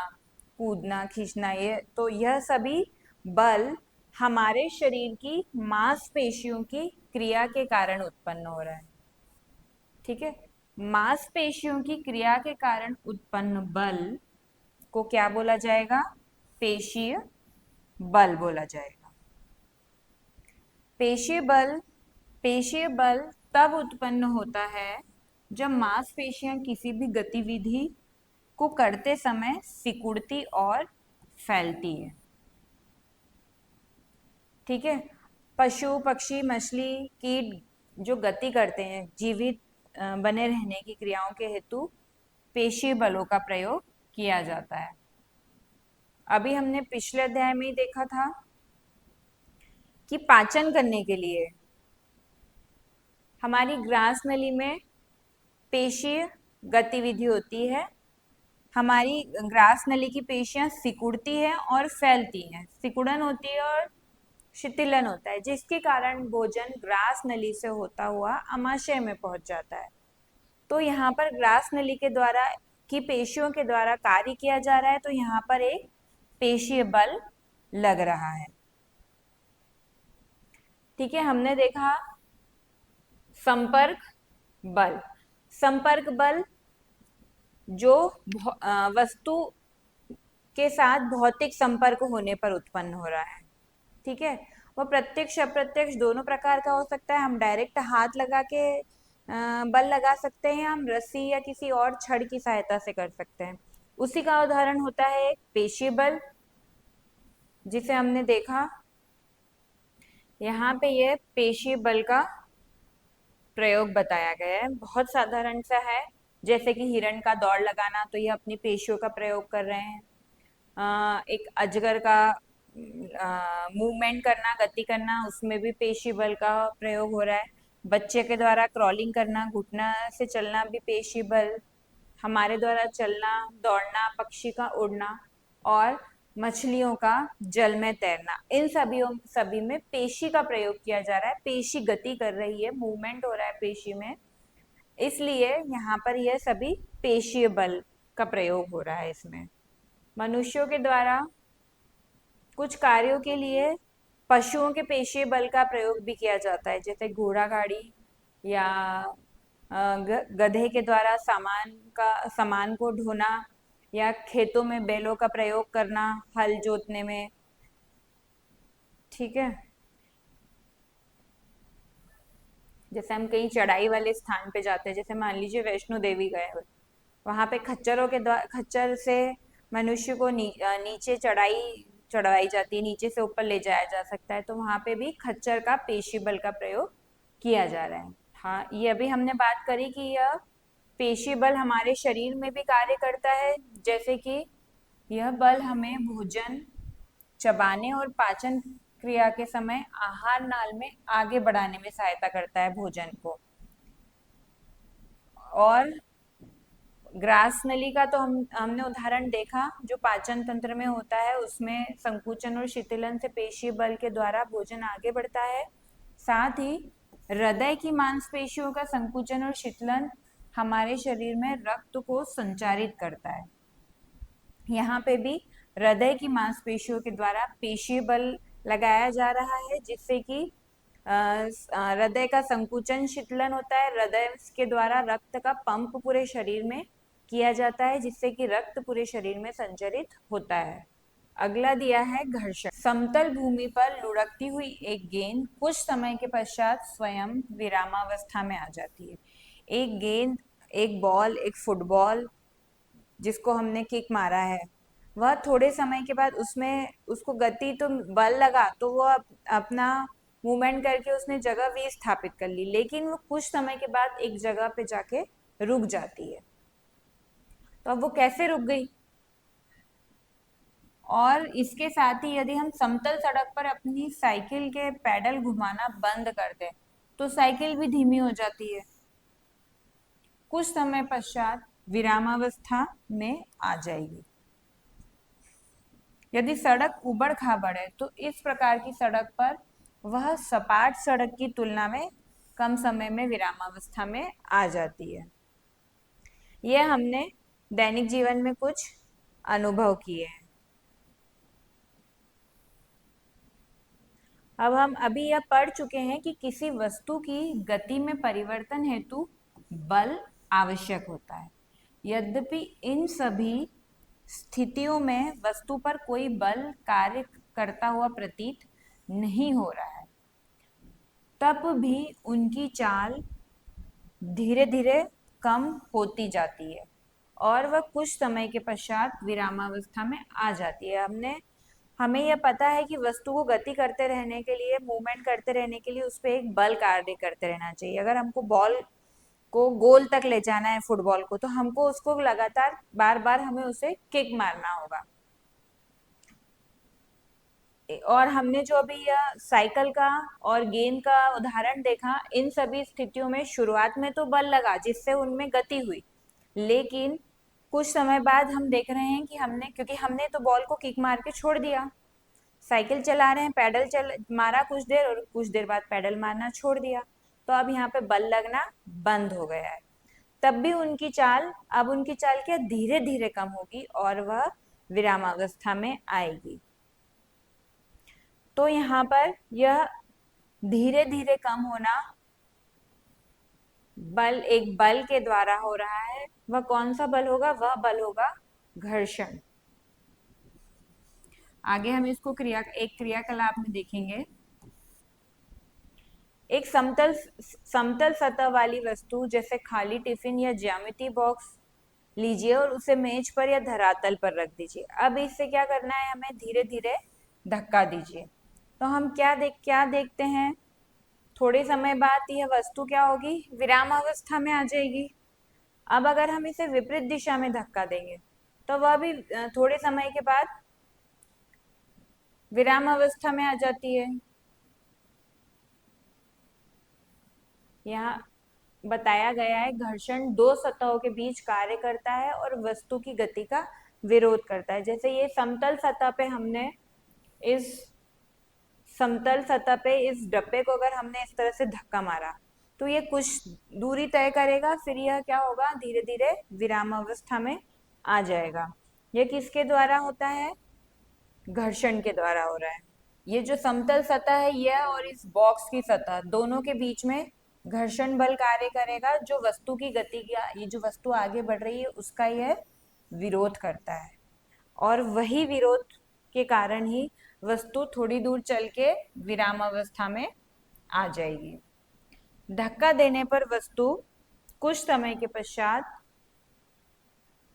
कूदना, खींचना, यह सभी बल हमारे शरीर की मांसपेशियों की क्रिया के कारण उत्पन्न हो रहा है। ठीक है, मांसपेशियों की क्रिया के कारण उत्पन्न बल को क्या बोला जाएगा? पेशीय बल बोला जाएगा। पेशीय बल तब उत्पन्न होता है जब मांसपेशियां किसी भी गतिविधि को करते समय सिकुड़ती और फैलती है। ठीक है, पशु, पक्षी, मछली, कीट जो गति करते हैं जीवित बने रहने की क्रियाओं के हेतु पेशीय बलों का प्रयोग किया जाता है। अभी हमने पिछले अध्याय में ही देखा था कि पाचन करने के लिए हमारी ग्रास नली में पेशीय गतिविधि होती है। हमारी ग्रास नली की पेशियां सिकुड़ती है और फैलती हैं, सिकुड़न होती है और शिथिलन होता है, जिसके कारण भोजन ग्रास नली से होता हुआ अमाशय में पहुंच जाता है। तो यहाँ पर ग्रास नली के द्वारा की पेशियों के द्वारा कार्य किया जा रहा है, तो यहाँ पर एक पेशीय बल लग रहा है। ठीक है, हमने देखा संपर्क बल। संपर्क बल जो वस्तु के साथ भौतिक संपर्क होने पर उत्पन्न हो रहा है। ठीक है, वो प्रत्यक्ष अप्रत्यक्ष दोनों प्रकार का हो सकता है। हम डायरेक्ट हाथ लगा के बल लगा सकते हैं, हम रस्सी या किसी और छड़ की सहायता से कर सकते हैं। उसी का उदाहरण होता है एक पेशीय बल, जिसे हमने देखा। यहाँ पे ये पेशीय बल का प्रयोग बताया गया है, बहुत साधारण सा है। जैसे कि हिरण का दौड़ लगाना, तो ये अपनी पेशियों का प्रयोग कर रहे हैं। एक अजगर का मूवमेंट करना, गति करना, उसमें भी पेशी बल का प्रयोग हो रहा है। बच्चे के द्वारा क्रॉलिंग करना, घुटना से चलना भी पेशी बल। हमारे द्वारा चलना, दौड़ना, पक्षी का उड़ना और मछलियों का जल में तैरना, इन सभी में पेशी का प्रयोग किया जा रहा है। पेशी गति कर रही है, मूवमेंट हो रहा है पेशी में, इसलिए यहाँ पर यह सभी पेशीय बल का प्रयोग हो रहा है। इसमें मनुष्यों के द्वारा कुछ कार्यों के लिए पशुओं के पेशीय बल का प्रयोग भी किया जाता है, जैसे घोड़ा गाड़ी या गधे के द्वारा सामान को ढोना, या खेतों में बैलों का प्रयोग करना हल जोतने में। ठीक है। जैसे हम कहीं चढ़ाई वाले स्थान पे जाते हैं, जैसे मान लीजिए वैष्णो देवी गए हुए, वहां पे खच्चर से मनुष्य को नीचे चढ़वाई जाती है, नीचे से ऊपर ले जाया जा सकता है, तो वहां पे भी खच्चर का पेशी बल का प्रयोग किया जा रहा है। हाँ, ये अभी हमने बात करी कि यह पेशी बल हमारे शरीर में भी कार्य करता है, जैसे कि यह बल हमें भोजन चबाने और पाचन क्रिया के समय आहार नाल में आगे बढ़ाने में सहायता करता है भोजन को। और ग्रास नली का तो हमने उदाहरण देखा, जो पाचन तंत्र में होता है, उसमें संकुचन और शिथिलन से पेशी बल के द्वारा भोजन आगे बढ़ता है। साथ ही हृदय की मांसपेशियों का संकुचन और शिथिलन हमारे शरीर में रक्त को संचारित करता है। यहाँ पे भी हृदय की मांसपेशियों के द्वारा पेशी बल लगाया जा रहा है, जिससे कि हृदय का संकुचन शीतलन होता है। हृदय के द्वारा रक्त का पंप पूरे शरीर में किया जाता है, जिससे कि रक्त पूरे शरीर में संचरित होता है। अगला दिया है घर्षण। समतल भूमि पर लुढ़कती हुई एक गेंद कुछ समय के पश्चात स्वयं विरामावस्था में आ जाती है। एक गेंद, एक बॉल, एक फुटबॉल जिसको हमने किक मारा है, वह थोड़े समय के बाद उसमें उसको गति तो बल लगा, तो वो अपना मूवमेंट करके उसने जगह भी स्थापित कर ली, लेकिन वो कुछ समय के बाद एक जगह पे जाके रुक जाती है। तो अब वो कैसे रुक गई? और इसके साथ ही यदि हम समतल सड़क पर अपनी साइकिल के पैडल घुमाना बंद कर दें, तो साइकिल भी धीमी हो जाती है, कुछ समय पश्चात विरामावस्था में आ जाएगी। यदि सड़क उबड़ खाबड़ है, तो इस प्रकार की सड़क पर वह सपाट सड़क की तुलना में कम समय में विरामावस्था में आ जाती है। यह हमने दैनिक जीवन में कुछ अनुभव किए हैं। अब हम अभी यह पढ़ चुके हैं कि किसी वस्तु की गति में परिवर्तन हेतु बल आवश्यक होता है। यद्यपि इन सभी स्थितियों में वस्तु पर कोई बल कार्य करता हुआ प्रतीत नहीं हो रहा है, तब भी उनकी चाल धीरे धीरे कम होती जाती है और वह कुछ समय के पश्चात विरामावस्था में आ जाती है। हमें यह पता है कि वस्तु को गति करते रहने के लिए, मूवमेंट करते रहने के लिए उस पर एक बल कार्य करते रहना चाहिए। अगर हमको बॉल को गोल तक ले जाना है, फुटबॉल को, तो हमको उसको लगातार बार बार हमें उसे किक मारना होगा। और हमने जो अभी यह साइकिल का और गेंद का उदाहरण देखा, इन सभी स्थितियों में शुरुआत में तो बल लगा जिससे उनमें गति हुई, लेकिन कुछ समय बाद हम देख रहे हैं कि क्योंकि हमने तो बॉल को किक मार के छोड़ दिया, साइकिल चला रहे हैं, मारा कुछ देर और कुछ देर बाद पैडल मारना छोड़ दिया, तो अब यहाँ पे बल लगना बंद हो गया है। तब भी उनकी चाल क्या धीरे धीरे कम होगी और वह विरामावस्था में आएगी। तो यहाँ पर यह धीरे धीरे कम होना एक बल के द्वारा हो रहा है। वह कौन सा बल होगा? वह बल होगा घर्षण। आगे हम इसको एक क्रियाकलाप में देखेंगे। एक समतल सतह वाली वस्तु जैसे खाली टिफिन या ज्यामिति बॉक्स लीजिए और उसे मेज पर या धरातल पर रख दीजिए। अब इससे क्या करना है? हमें धीरे धीरे धक्का दीजिए। तो हम क्या देखते हैं? थोड़े समय बाद यह वस्तु क्या होगी? विराम अवस्था में आ जाएगी। अब अगर हम इसे विपरीत दिशा में धक्का देंगे, तो वह भी थोड़े समय के बाद विराम अवस्था में आ जाती है। यहाँ बताया गया है, घर्षण दो सतहों के बीच कार्य करता है और वस्तु की गति का विरोध करता है। जैसे ये समतल सतह पे इस समतल सतह पे इस डब्बे को अगर हमने इस तरह से धक्का मारा, तो ये कुछ दूरी तय करेगा, फिर यह क्या होगा? धीरे धीरे विराम अवस्था में आ जाएगा। यह किसके द्वारा होता है? घर्षण के द्वारा हो रहा है। ये जो समतल सतह है, यह और इस बॉक्स की सतह दोनों के बीच में घर्षण बल कार्य करेगा जो वस्तु की गति का, ये जो वस्तु आगे बढ़ रही है उसका यह विरोध करता है, और वही विरोध के कारण ही वस्तु थोड़ी दूर चल के विराम अवस्था में आ जाएगी। धक्का देने पर वस्तु कुछ समय के पश्चात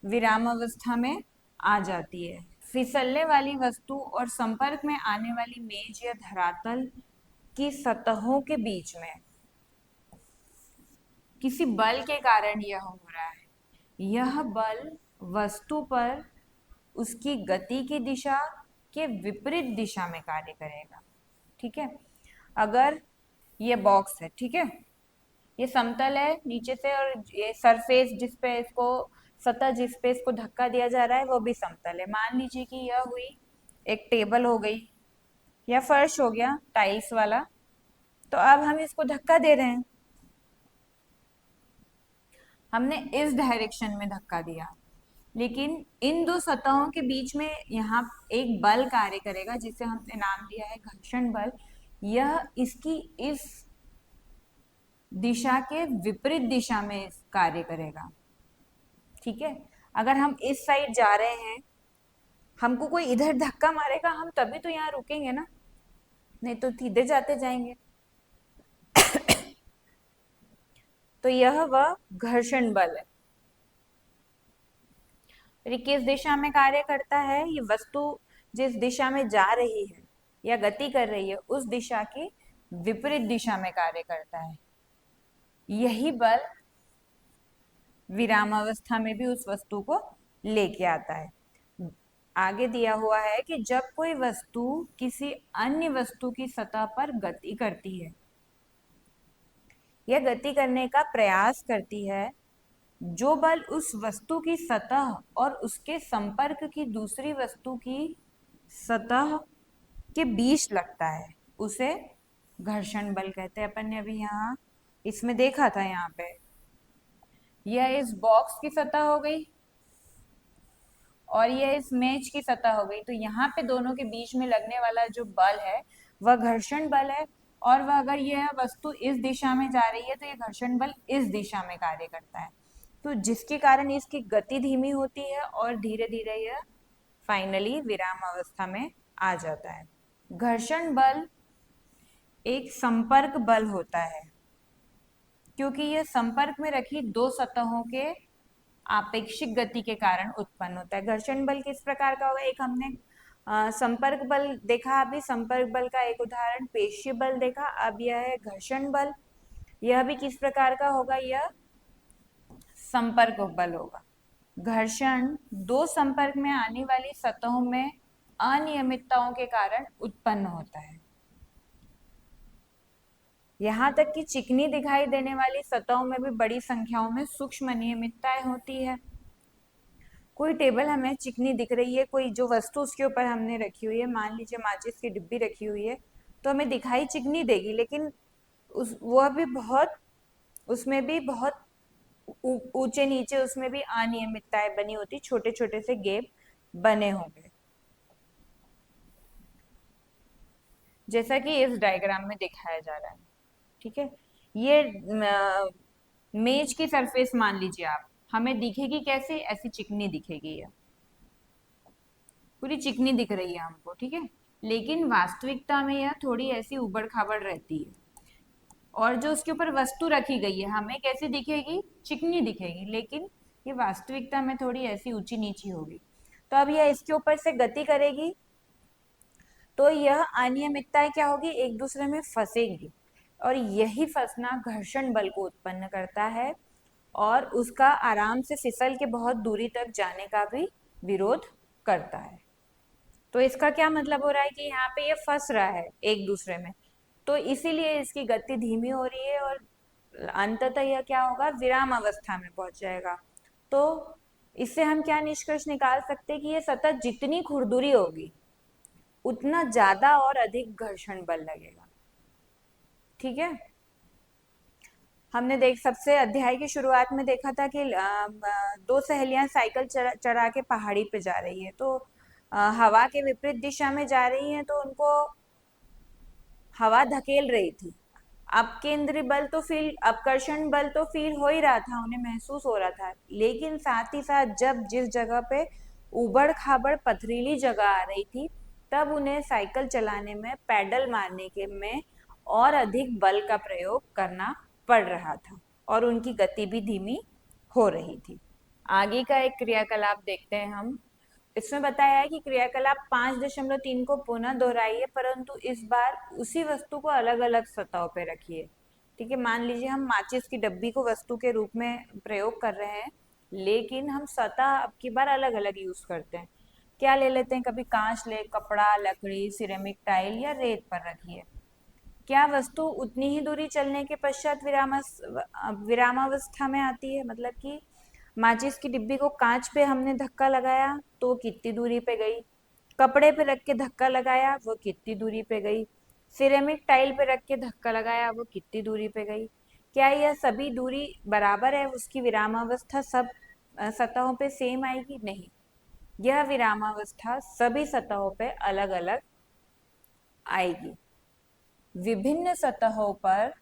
विराम अवस्था में आ जाती है। फिसलने वाली वस्तु और संपर्क में आने वाली मेज या धरातल की सतहों के बीच में किसी बल के कारण यह हो रहा है। यह बल वस्तु पर उसकी गति की दिशा के विपरीत दिशा में कार्य करेगा। ठीक है, अगर ये बॉक्स है, ठीक है, ये समतल है नीचे से, और ये सरफेस जिस पे इसको, सतह जिस पे इसको धक्का दिया जा रहा है वो भी समतल है। मान लीजिए कि यह हुई एक टेबल हो गई या फर्श हो गया टाइल्स वाला, तो अब हम इसको धक्का दे रहे हैं, हमने इस डायरेक्शन में धक्का दिया, लेकिन इन दो सतहों के बीच में यहाँ एक बल कार्य करेगा जिसे हमने नाम दिया है घर्षण बल। यह इसकी इस दिशा के विपरीत दिशा में कार्य करेगा। ठीक है, अगर हम इस साइड जा रहे हैं, हमको कोई इधर धक्का मारेगा, हम तभी तो यहाँ रुकेंगे ना, नहीं तो सीधे जाते जाएंगे। तो यह वह घर्षण बल है। ये किस दिशा में कार्य करता है? ये वस्तु जिस दिशा में जा रही है या गति कर रही है उस दिशा की विपरीत दिशा में कार्य करता है। यही बल विराम अवस्था में भी उस वस्तु को लेके आता है। आगे दिया हुआ है कि जब कोई वस्तु किसी अन्य वस्तु की सतह पर गति करती है या गति करने का प्रयास करती है, जो बल उस वस्तु की सतह और उसके संपर्क की दूसरी वस्तु की सतह के बीच लगता है उसे घर्षण बल कहते हैं। अपन ने अभी यहाँ इसमें देखा था, यहाँ पे यह इस बॉक्स की सतह हो गई और यह इस मेज की सतह हो गई, तो यहाँ पे दोनों के बीच में लगने वाला जो बल है वह घर्षण बल है। और वह अगर यह वस्तु इस दिशा में जा रही है तो यह घर्षण बल इस दिशा में कार्य करता है, तो जिसके कारण इसकी गति धीमी होती है और धीरे धीरे यह फाइनली विराम अवस्था में आ जाता है। घर्षण बल एक संपर्क बल होता है क्योंकि यह संपर्क में रखी दो सतहों के आपेक्षिक गति के कारण उत्पन्न होता है। घर्षण बल किस प्रकार का होगा? एक हमने संपर्क बल देखा, अभी संपर्क बल का एक उदाहरण पेशीय बल देखा, अब यह है घर्षण बल। यह भी किस प्रकार का होगा? यह संपर्क बल होगा। घर्षण दो संपर्क में आने वाली सतहों में अनियमितताओं के कारण उत्पन्न होता है। यहाँ तक कि चिकनी दिखाई देने वाली सतहों में भी बड़ी संख्याओं में सूक्ष्म अनियमितताएं होती है। कोई टेबल हमें चिकनी दिख रही है, कोई जो वस्तु उसके ऊपर हमने रखी हुई है, मान लीजिए माचिस की डिब्बी रखी हुई है, तो हमें दिखाई चिकनी देगी, लेकिन वह भी बहुत, उसमें भी बहुत ऊंचे नीचे उसमें भी अनियमितताएं बनी होती, छोटे छोटे से गैप बने होंगे, जैसा कि इस डायग्राम में दिखाया जा रहा है। ठीक है, ये मेज की सरफेस मान लीजिए आप, हमें दिखेगी कैसे? ऐसी चिकनी दिखेगी, है पूरी चिकनी दिख रही है हमको, ठीक है, लेकिन वास्तविकता में यह थोड़ी ऐसी उबड़ खाबड़ रहती है, और जो उसके ऊपर वस्तु रखी गई है हमें कैसी दिखेगी? चिकनी दिखेगी, लेकिन ये वास्तविकता में थोड़ी ऐसी ऊंची नीची होगी। तो अब यह इसके ऊपर से गति करेगी तो यह अनियमितताएं क्या होगी? एक दूसरे में फंसेंगी, और यही फंसना घर्षण बल को उत्पन्न करता है और उसका आराम से फिसल के बहुत दूरी तक जाने का भी विरोध करता है। तो इसका क्या मतलब हो रहा है कि यहाँ पे ये फंस रहा है एक दूसरे में, तो इसीलिए इसकी गति धीमी हो रही है और अंततः यह क्या होगा? विराम अवस्था में पहुंच जाएगा। तो इससे हम क्या निष्कर्ष निकाल सकते हैं कि ये सतह जितनी खुरदुरी होगी उतना ज्यादा और अधिक घर्षण बल लगेगा। ठीक है, हमने सबसे अध्याय की शुरुआत में देखा था कि दो सहेलियां साइकिल चढ़ा के पहाड़ी पे जा रही है, तो हवा के विपरीत दिशा में जा रही हैं, तो उनको हवा धकेल रही थी। अपकेंद्री बल तो फील अपकर्षण बल तो फील हो ही रहा था, उन्हें महसूस हो रहा था, लेकिन साथ ही साथ जब जिस जगह पे उबड़ खाबड़ पथरीली जगह आ रही थी, तब उन्हें साइकिल चलाने में, पैडल मारने के में और अधिक बल का प्रयोग करना पड़ रहा था और उनकी गति भी धीमी हो रही थी। आगे का एक क्रियाकलाप देखते हैं हम। इसमें बताया है कि क्रियाकलाप 5.3 को पुनः दोहराइए, परंतु इस बार उसी वस्तु को अलग अलग सतहों पे रखिए। ठीक है, मान लीजिए हम माचिस की डब्बी को वस्तु के रूप में प्रयोग कर रहे हैं, लेकिन हम सतह अब की बार अलग अलग यूज करते हैं। क्या ले लेते हैं, कभी कांच ले, कपड़ा, लकड़ी, सिरेमिक टाइल या रेत पर रखिए। क्या वस्तु उतनी ही दूरी चलने के पश्चात विरामावस्था में आती है? मतलब कि माचिस की डिब्बी को कांच पे हमने धक्का लगाया तो कितनी दूरी पे गई, कपड़े पे रख के धक्का लगाया वो कितनी दूरी पे गई, सिरेमिक टाइल पे रख के धक्का लगाया वो कितनी दूरी पे गई। क्या यह सभी दूरी बराबर है? उसकी विरामावस्था सब सतहों पे सेम आएगी? नहीं, यह विरामावस्था सभी सतहों पे अलग अलग आएगी। विभिन्न सतहों पर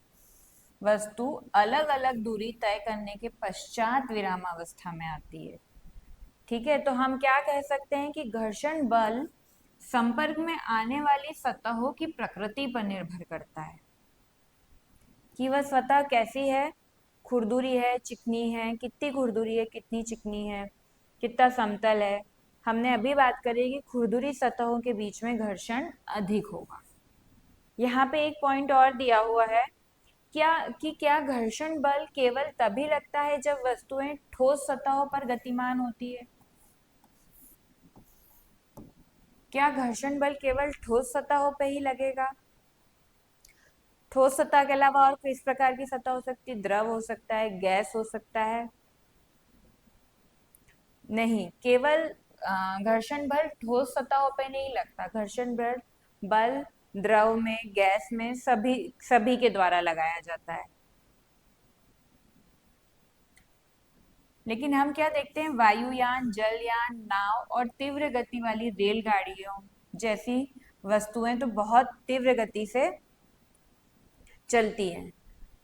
वस्तु अलग अलग दूरी तय करने के पश्चात विरामावस्था में आती है। ठीक है, तो हम क्या कह सकते हैं कि घर्षण बल संपर्क में आने वाली सतहों की प्रकृति पर निर्भर करता है कि वह सतह कैसी है, खुरदुरी है, चिकनी है, कितनी खुरदुरी है, कितनी चिकनी है, कितना समतल है। हमने अभी बात करी कि खुरदुरी सतहों के बीच में घर्षण अधिक होगा। यहाँ पे एक पॉइंट और दिया हुआ है, क्या घर्षण बल केवल तभी लगता है जब वस्तुएं ठोस सतहों पर गतिमान होती है? क्या घर्षण बल केवल ठोस सतहों पे ही लगेगा? ठोस सतह के अलावा और किस प्रकार की सतह हो सकती है? द्रव हो सकता है, गैस हो सकता है। नहीं, केवल घर्षण बल ठोस सतहों पे नहीं लगता। घर्षण बल बल द्रव में, गैस में, सभी सभी के द्वारा लगाया जाता है। लेकिन हम क्या देखते हैं, वायुयान, जलयान, नाव और तीव्र गति वाली रेलगाड़ियों जैसी वस्तुएं तो बहुत तीव्र गति से चलती हैं।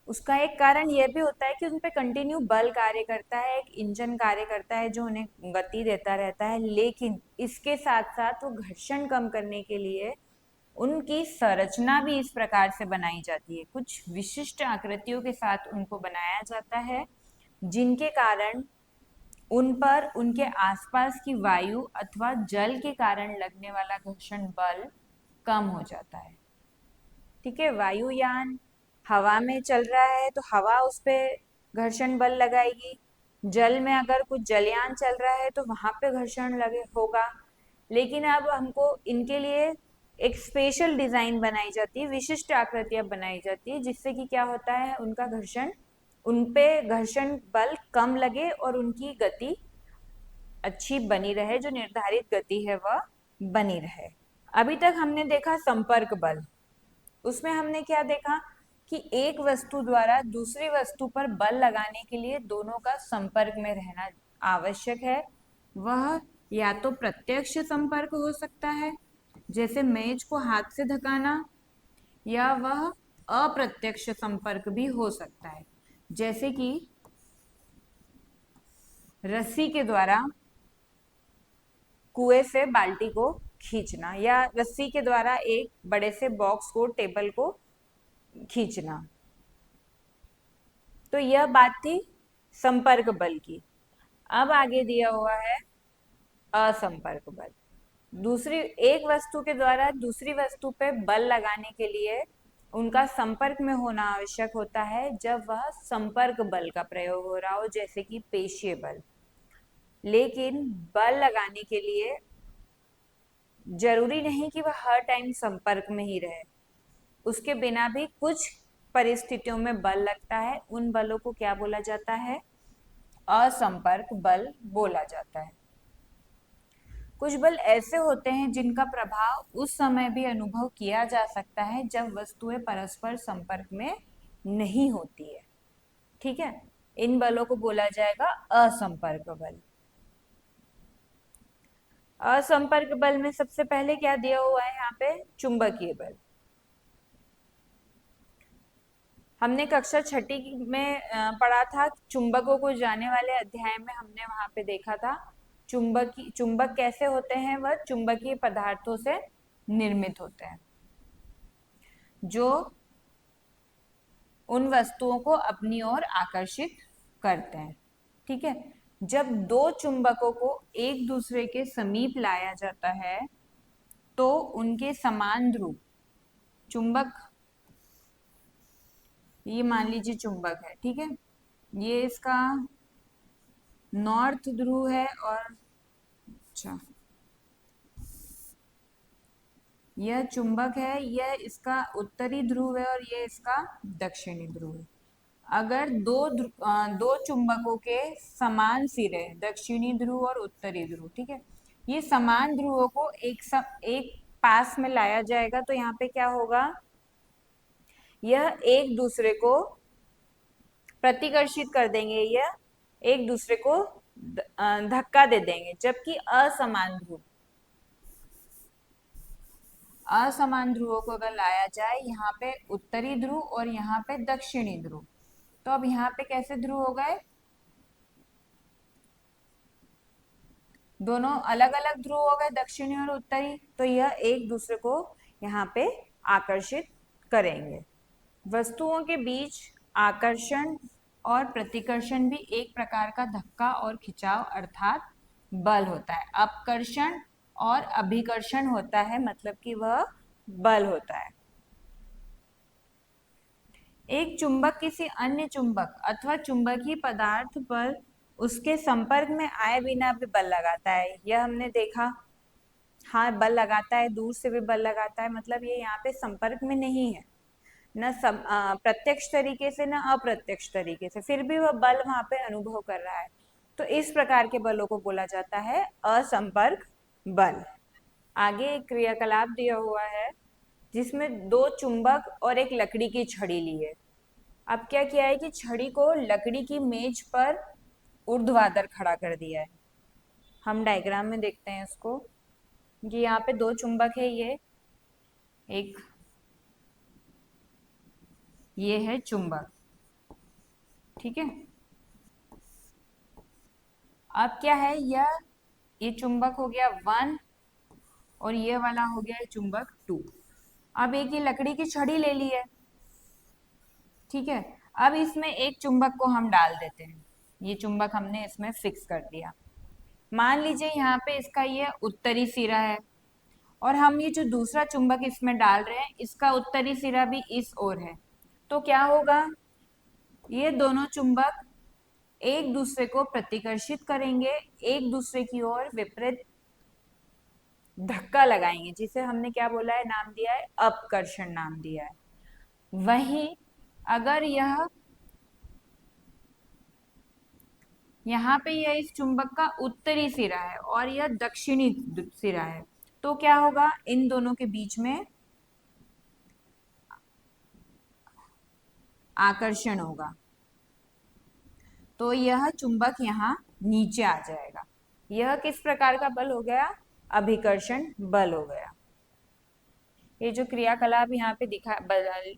उसका एक कारण यह भी होता है कि उन पे कंटिन्यू बल कार्य करता है, एक इंजन कार्य करता है जो उन्हें गति देता रहता है, लेकिन इसके साथ साथ वो घर्षण कम करने के लिए उनकी संरचना भी इस प्रकार से बनाई जाती है, कुछ विशिष्ट आकृतियों के साथ उनको बनाया जाता है, जिनके कारण उन पर उनके आसपास की वायु अथवा जल के कारण लगने वाला घर्षण बल कम हो जाता है। ठीक है, वायुयान हवा में चल रहा है तो हवा उस पे घर्षण बल लगाएगी। जल में अगर कुछ जलयान चल रहा है तो वहां पे घर्षण लगे होगा। लेकिन अब हमको इनके लिए एक स्पेशल डिजाइन बनाई जाती है, विशिष्ट आकृतियां बनाई जाती है, जिससे कि क्या होता है, उनका घर्षण उन पे घर्षण बल कम लगे और उनकी गति अच्छी बनी रहे, जो निर्धारित गति है वह बनी रहे। अभी तक हमने देखा संपर्क बल। उसमें हमने क्या देखा कि एक वस्तु द्वारा दूसरी वस्तु पर बल लगाने के लिए दोनों का संपर्क में रहना आवश्यक है। वह या तो प्रत्यक्ष संपर्क हो सकता है, जैसे मेज को हाथ से धकाना, या वह अप्रत्यक्ष संपर्क भी हो सकता है, जैसे कि रस्सी के द्वारा कुएं से बाल्टी को खींचना, या रस्सी के द्वारा एक बड़े से बॉक्स को, टेबल को खींचना। तो यह बात थी संपर्क बल की। अब आगे दिया हुआ है असंपर्क बल। दूसरी एक वस्तु के द्वारा दूसरी वस्तु पे बल लगाने के लिए उनका संपर्क में होना आवश्यक होता है, जब वह संपर्क बल का प्रयोग हो रहा हो, जैसे कि पेशीय बल। लेकिन बल लगाने के लिए जरूरी नहीं कि वह हर टाइम संपर्क में ही रहे, उसके बिना भी कुछ परिस्थितियों में बल लगता है। उन बलों को क्या बोला जाता है? असंपर्क बल बोला जाता है। कुछ बल ऐसे होते हैं जिनका प्रभाव उस समय भी अनुभव किया जा सकता है जब वस्तुएं परस्पर संपर्क में नहीं होती है। ठीक है, इन बलों को बोला जाएगा असंपर्क बल। असंपर्क बल में सबसे पहले क्या दिया हुआ है यहाँ पे? चुंबकीय बल। हमने कक्षा छठी में पढ़ा था, चुंबकों को जाने वाले अध्याय में हमने वहां पे देखा था चुंबक कैसे होते हैं, वह चुंबकीय पदार्थों से निर्मित होते हैं जो उन वस्तुओं को अपनी ओर आकर्षित करते हैं। ठीक है। जब दो चुंबकों को एक दूसरे के समीप लाया जाता है तो उनके समान ध्रुव चुंबक, ये मान लीजिए चुंबक है, ठीक है, ये इसका नॉर्थ ध्रुव है और अच्छा, यह चुंबक है, यह इसका उत्तरी ध्रुव है और ये इसका दक्षिणी ध्रुव है। अगर दो चुंबकों के समान सिरे, दक्षिणी ध्रुव और उत्तरी ध्रुव, ठीक है, ये समान ध्रुवों को एक पास में लाया जाएगा तो यहाँ पे क्या होगा, यह एक दूसरे को प्रतिकर्षित कर देंगे, यह एक दूसरे को धक्का दे देंगे। जबकि असमान ध्रुवों को अगर लाया जाए, यहाँ पे उत्तरी ध्रुव और यहाँ पे दक्षिणी ध्रुव, तो अब यहाँ पे कैसे ध्रुव हो गए, दोनों अलग अलग ध्रुव हो गए, दक्षिणी और उत्तरी, तो यह एक दूसरे को यहाँ पे आकर्षित करेंगे। वस्तुओं के बीच आकर्षण और प्रतिकर्षण भी एक प्रकार का धक्का और खिंचाव अर्थात बल होता है। अपकर्षण और अभिकर्षण होता है, मतलब कि वह बल होता है। एक चुंबक किसी अन्य चुंबक अथवा चुंबकीय पदार्थ पर उसके संपर्क में आए बिना भी बल लगाता है, यह हमने देखा। हाँ, बल लगाता है, दूर से भी बल लगाता है, मतलब ये यहाँ पे संपर्क में नहीं है, न प्रत्यक्ष तरीके से न अप्रत्यक्ष तरीके से, फिर भी वह बल वहां पे अनुभव कर रहा है। तो इस प्रकार के बलों को बोला जाता है असंपर्क बल। आगे एक क्रियाकलाप दिया हुआ है जिसमें दो चुंबक और एक लकड़ी की छड़ी ली है। अब क्या किया है कि छड़ी को लकड़ी की मेज पर ऊर्ध्वाधर खड़ा कर दिया है। हम डायग्राम में देखते हैं इसको, कि यहाँ पे दो चुंबक है, एक ये है चुंबक, ठीक है। अब क्या है, ये चुंबक हो गया 1 और ये वाला हो गया है चुंबक 2। अब एक ये लकड़ी की छड़ी ले ली है, ठीक है। अब इसमें एक चुंबक को हम डाल देते हैं, ये चुंबक हमने इसमें फिक्स कर दिया। मान लीजिए यहाँ पे इसका ये उत्तरी सिरा है और हम ये जो दूसरा चुंबक इसमें डाल रहे हैं, इसका उत्तरी सिरा भी इस ओर है। तो क्या होगा, ये दोनों चुंबक एक दूसरे को प्रतिकर्षित करेंगे, एक दूसरे की ओर विपरीत धक्का लगाएंगे, जिसे हमने क्या बोला है, नाम दिया है अपकर्षण, नाम दिया है। वहीं अगर यह यहाँ पे यह इस चुंबक का उत्तरी सिरा है और यह दक्षिणी सिरा है, तो क्या होगा, इन दोनों के बीच में आकर्षण होगा, तो यह चुंबक यहाँ नीचे आ जाएगा। यह किस प्रकार का बल हो गया, अभिकर्षण बल हो गया। ये जो क्रियाकलाप यहाँ पे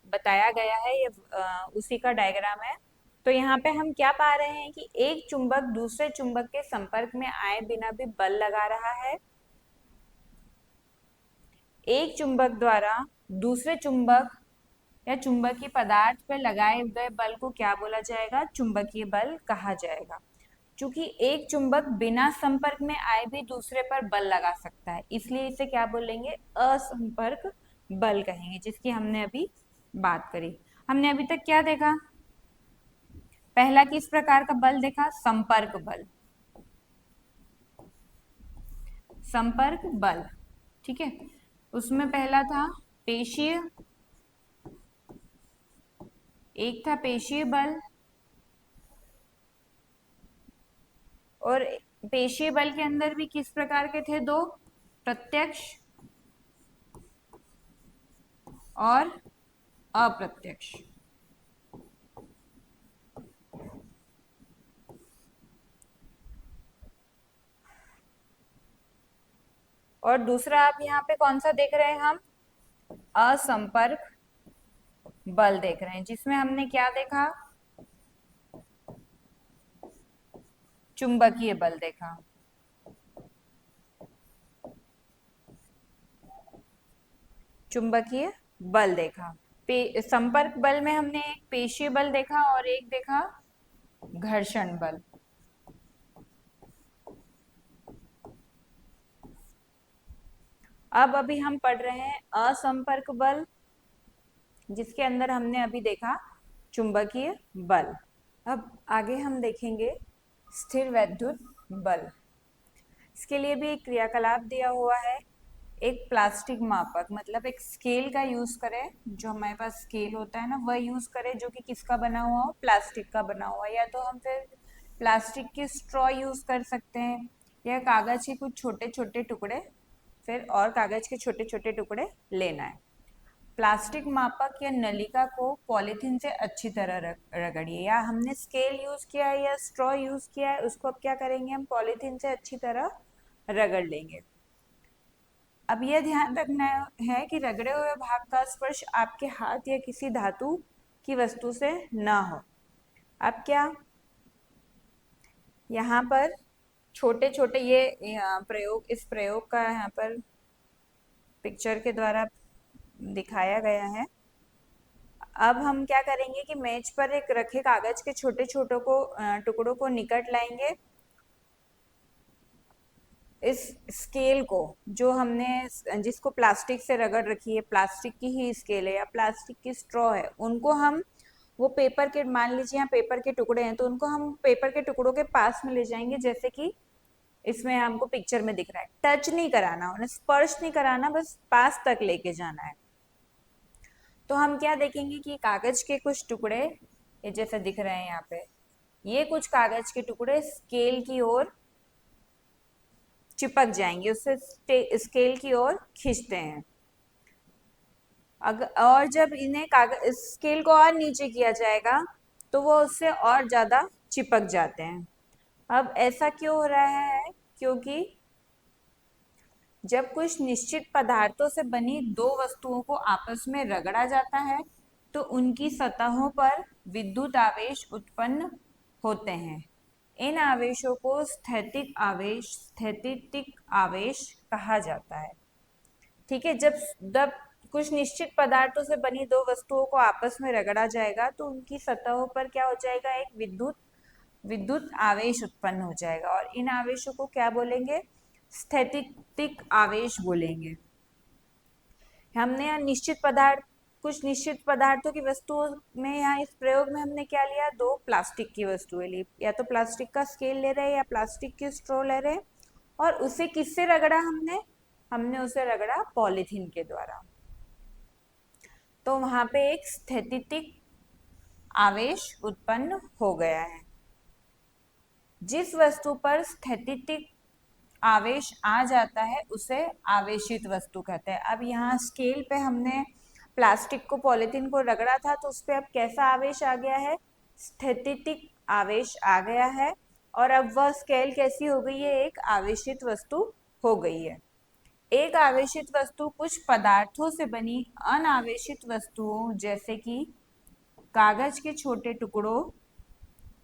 बताया गया है, ये उसी का डायग्राम है। तो यहाँ पे हम क्या पा रहे हैं कि एक चुंबक दूसरे चुंबक के संपर्क में आए बिना भी बल लगा रहा है। एक चुंबक द्वारा दूसरे चुंबक या चुंबकीय पदार्थ पर लगाए गए बल को क्या बोला जाएगा, चुंबकीय बल कहा जाएगा। क्योंकि एक चुंबक बिना संपर्क में आए भी दूसरे पर बल लगा सकता है, इसलिए इसे क्या बोलेंगे, असंपर्क बल कहेंगे, जिसकी हमने अभी बात करी। हमने अभी तक क्या देखा, पहला किस प्रकार का बल देखा, संपर्क बल, संपर्क बल, ठीक है। उसमें पहला था पेशीय, एक था पेशीय बल, और पेशीय बल के अंदर भी किस प्रकार के थे, दो, प्रत्यक्ष और अप्रत्यक्ष। और दूसरा आप यहाँ पे कौन सा देख रहे हैं हम, असंपर्क बल देख रहे हैं, जिसमें हमने क्या देखा, चुंबकीय बल देखा। चुंबकीय बल देखा। संपर्क बल में हमने एक पेशीय बल देखा और एक देखा घर्षण बल। अब अभी हम पढ़ रहे हैं असंपर्क बल, जिसके अंदर हमने अभी देखा चुंबकीय बल। अब आगे हम देखेंगे स्थिर वैद्युत बल। इसके लिए भी एक क्रियाकलाप दिया हुआ है। एक प्लास्टिक मापक, मतलब एक स्केल का यूज करें, जो हमारे पास स्केल होता है ना, वह यूज करें, जो कि किसका बना हुआ हो, प्लास्टिक का बना हुआ, या तो हम फिर प्लास्टिक की स्ट्रॉ यूज कर सकते हैं, या कागज के कुछ छोटे छोटे टुकड़े, फिर और कागज के छोटे छोटे टुकड़े लेना है। प्लास्टिक मापक या नलिका को पॉलीथीन से अच्छी तरह रगड़िए। या हमने स्केल यूज किया है या स्ट्रॉ यूज किया है, उसको अब क्या करेंगे, हम पॉलीथीन से अच्छी तरह रगड़ लेंगे। अब यह ध्यान रखना है कि रगड़े हुए भाग का स्पर्श आपके हाथ या किसी धातु की वस्तु से ना हो। अब क्या, यहाँ पर छोटे छोटे ये प्रयोग, इस प्रयोग का यहाँ पर पिक्चर के द्वारा दिखाया गया है। अब हम क्या करेंगे कि मेज पर एक रखे कागज के छोटे छोटे को टुकड़ों को निकट लाएंगे। इस स्केल को, जो हमने जिसको प्लास्टिक से रगड़ रखी है, प्लास्टिक की ही स्केल है या प्लास्टिक की स्ट्रॉ है, उनको हम वो पेपर के, मान लीजिए यहाँ पेपर के टुकड़े हैं, तो उनको हम पेपर के टुकड़ों के पास में ले जाएंगे, जैसे कि इसमें हमको पिक्चर में दिख रहा है। टच नहीं कराना, उन्हें स्पर्श नहीं कराना, बस पास तक लेके जाना है। तो हम क्या देखेंगे कि कागज के कुछ टुकड़े, ये जैसे दिख रहे हैं यहाँ पे, ये कुछ कागज के टुकड़े स्केल की ओर चिपक जाएंगे, उससे स्केल की ओर खींचते हैं। अगर और जब इन्हें कागज स्केल को और नीचे किया जाएगा तो वो उससे और ज्यादा चिपक जाते हैं। अब ऐसा क्यों हो रहा है, क्योंकि जब कुछ निश्चित पदार्थों से बनी दो वस्तुओं को आपस में रगड़ा जाता है तो उनकी सतहों पर विद्युत आवेश उत्पन्न होते हैं। इन आवेशों को स्थैतिक आवेश कहा जाता है। ठीक है, जब कुछ निश्चित पदार्थों से बनी दो वस्तुओं को आपस में रगड़ा जाएगा तो उनकी सतहों पर क्या हो जाएगा, एक विद्युत विद्युत आवेश उत्पन्न हो जाएगा, और इन आवेशों को क्या बोलेंगे, स्थैतिक आवेश बोलेंगे। हमने यहाँ निश्चित पदार्थ, कुछ निश्चित पदार्थों की वस्तुओं में, यहाँ इस प्रयोग में हमने क्या लिया, दो प्लास्टिक की वस्तुएं ली, या तो प्लास्टिक का स्केल ले रहे हैं या प्लास्टिक की स्ट्रॉ ले रहे हैं, और उसे किससे रगड़ा, हमने हमने उसे रगड़ा पॉलीथीन के द्वारा। तो वहां पे एक स्थैतिक आवेश उत्पन्न हो गया है। जिस वस्तु पर स्थैतिक आवेश आ जाता है उसे आवेशित वस्तु कहते हैं। अब यहाँ स्केल पे हमने प्लास्टिक को, पॉलीथीन को रगड़ा था, तो उस पर अब कैसा आवेश आ गया है, स्थैतिक आवेश आ गया है, और अब वह स्केल कैसी हो गई है, एक आवेशित वस्तु हो गई है। एक आवेशित वस्तु कुछ पदार्थों से बनी अनावेशित वस्तुओं, जैसे कि कागज के छोटे टुकड़ों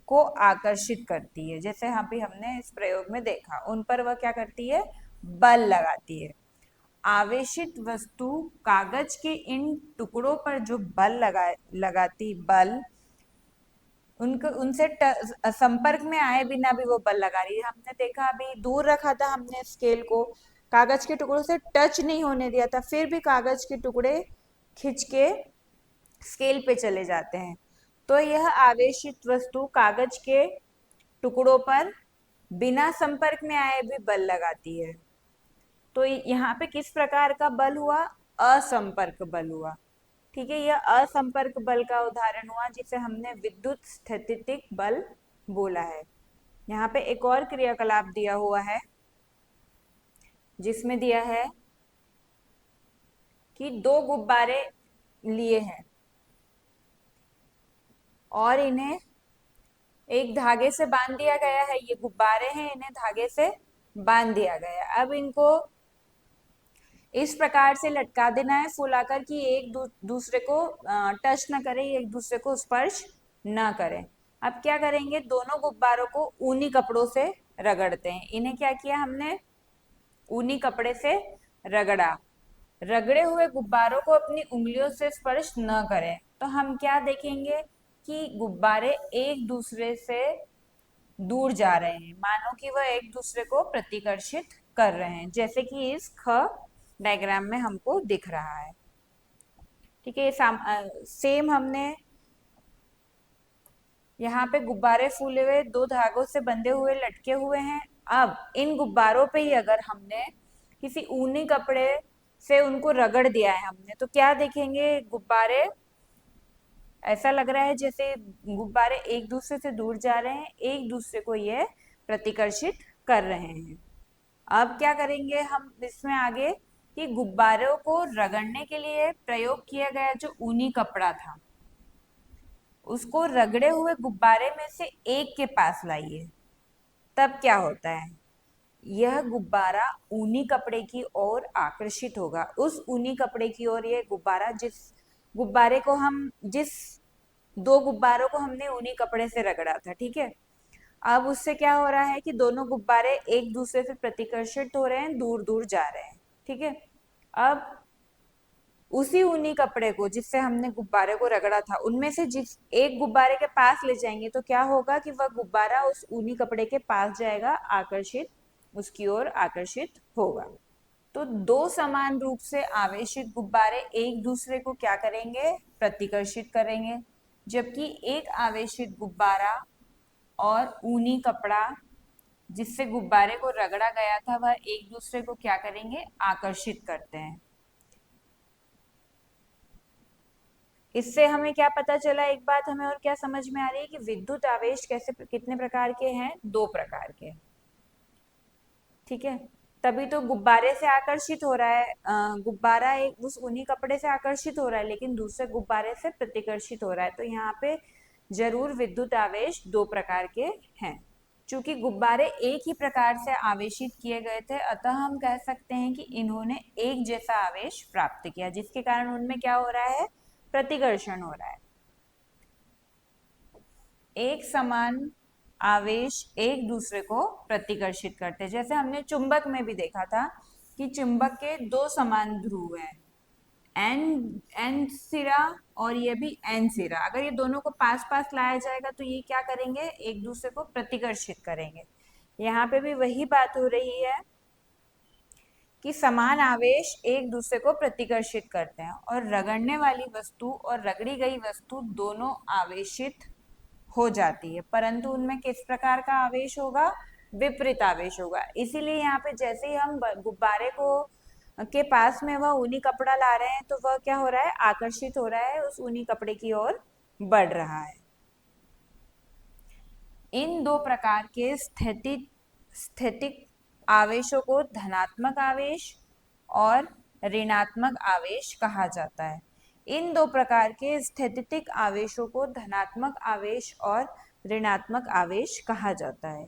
को आकर्षित करती है। जैसे यहाँ पे हमने इस प्रयोग में देखा, उन पर वह क्या करती है, बल लगाती है। आवेशित वस्तु कागज के इन टुकड़ों पर जो लगाती बल, उनको उनसे संपर्क में आए बिना भी वो बल लगा रही है। हमने देखा, अभी दूर रखा था हमने स्केल को, कागज के टुकड़ों से टच नहीं होने दिया था, फिर भी कागज के टुकड़े खिंच के स्केल पे चले जाते हैं। तो यह आवेशित वस्तु कागज के टुकड़ों पर बिना संपर्क में आए भी बल लगाती है। तो यहाँ पे किस प्रकार का बल हुआ, असंपर्क बल हुआ। ठीक है, यह असंपर्क बल का उदाहरण हुआ, जिसे हमने विद्युत स्थैतिक बल बोला है। यहाँ पे एक और क्रियाकलाप दिया हुआ है, जिसमें दिया है कि दो गुब्बारे लिए हैं और इन्हें एक धागे से बांध दिया गया है। ये गुब्बारे हैं, इन्हें धागे से बांध दिया गया। अब इनको इस प्रकार से लटका देना है फुल आकर कि एक दूसरे को टच ना करे, एक दूसरे को स्पर्श ना करें। अब क्या करेंगे, दोनों गुब्बारों को ऊनी कपड़ों से रगड़ते हैं। इन्हें क्या किया हमने, ऊनी कपड़े से रगड़ा। रगड़े हुए गुब्बारों को अपनी उंगलियों से स्पर्श न करें। तो हम क्या देखेंगे कि गुब्बारे एक दूसरे से दूर जा रहे हैं, मानो कि वह एक दूसरे को प्रतिकर्षित कर रहे हैं, जैसे कि इस ख डायग्राम में हमको दिख रहा है। ठीक है, सेम हमने यहाँ पे गुब्बारे फूले हुए दो धागों से बंधे हुए लटके हुए हैं। अब इन गुब्बारों पे ही अगर हमने किसी ऊनी कपड़े से उनको रगड़ दिया है हमने, तो क्या देखेंगे, गुब्बारे ऐसा लग रहा है जैसे गुब्बारे एक दूसरे से दूर जा रहे हैं, एक दूसरे को ये प्रतिकर्षित कर रहे हैं। अब क्या करेंगे हम इसमें आगे कि गुब्बारों को रगड़ने के लिए प्रयोग किया गया जो ऊनी कपड़ा था, उसको रगड़े हुए गुब्बारे में से एक के पास लाइए। तब क्या होता है, यह गुब्बारा ऊनी कपड़े की ओर आकर्षित होगा। उस ऊनी कपड़े की ओर यह गुब्बारा, जिस दो गुब्बारों को हमने ऊनी कपड़े से रगड़ा था, ठीक है, अब उससे क्या हो रहा है कि दोनों गुब्बारे एक दूसरे से प्रतिकर्षित हो रहे हैं, दूर दूर जा रहे हैं। ठीक है, अब उसी ऊनी कपड़े को जिससे हमने गुब्बारे को रगड़ा था, उनमें से जिस एक गुब्बारे के पास ले जाएंगे तो क्या होगा कि वह गुब्बारा उस ऊनी कपड़े के पास जाएगा, आकर्षित, उसकी ओर आकर्षित होगा। तो दो समान रूप से आवेशित गुब्बारे एक दूसरे को क्या करेंगे, प्रतिकर्षित करेंगे, जबकि एक आवेशित गुब्बारा और ऊनी कपड़ा जिससे गुब्बारे को रगड़ा गया था, वह एक दूसरे को क्या करेंगे, आकर्षित करते हैं। इससे हमें क्या पता चला, एक बात हमें और क्या समझ में आ रही है कि विद्युत आवेश कितने प्रकार के हैं, दो प्रकार के। ठीक है, तभी तो गुब्बारे से आकर्षित हो रहा है, गुब्बारा एक उस ऊनी कपड़े से आकर्षित हो रहा है लेकिन दूसरे गुब्बारे से प्रतिकर्षित हो रहा है। तो यहाँ पे जरूर विद्युत आवेश दो प्रकार के हैं। चूंकि गुब्बारे एक ही प्रकार से आवेशित किए गए थे, अतः हम कह सकते हैं कि इन्होंने एक जैसा आवेश प्राप्त किया, जिसके कारण उनमें क्या हो रहा है, प्रतिकर्षण हो रहा है। एक समान आवेश एक दूसरे को प्रतिकर्षित करते, जैसे हमने चुंबक में भी देखा था कि चुंबक के दो समान ध्रुव हैं, एन एन सिरा और ये भी एन सिरा। अगर ये दोनों को पास पास लाया जाएगा तो ये क्या करेंगे, एक दूसरे को प्रतिकर्षित करेंगे। यहाँ पे भी वही बात हो रही है कि समान आवेश एक दूसरे को प्रतिकर्षित करते हैं, और रगड़ने वाली वस्तु और रगड़ी गई वस्तु दोनों आवेशित हो जाती है, परंतु उनमें किस प्रकार का आवेश होगा, विपरीत आवेश होगा। इसीलिए यहाँ पे जैसे ही हम गुब्बारे को के पास में वह ऊनी कपड़ा ला रहे हैं, तो वह क्या हो रहा है, आकर्षित हो रहा है, उस ऊनी कपड़े की ओर बढ़ रहा है। इन दो प्रकार के स्थितिक आवेशों को धनात्मक आवेश और ऋणात्मक आवेश कहा जाता है। इन दो प्रकार के स्थितिक आवेशों को धनात्मक आवेश और ऋणात्मक आवेश कहा जाता है,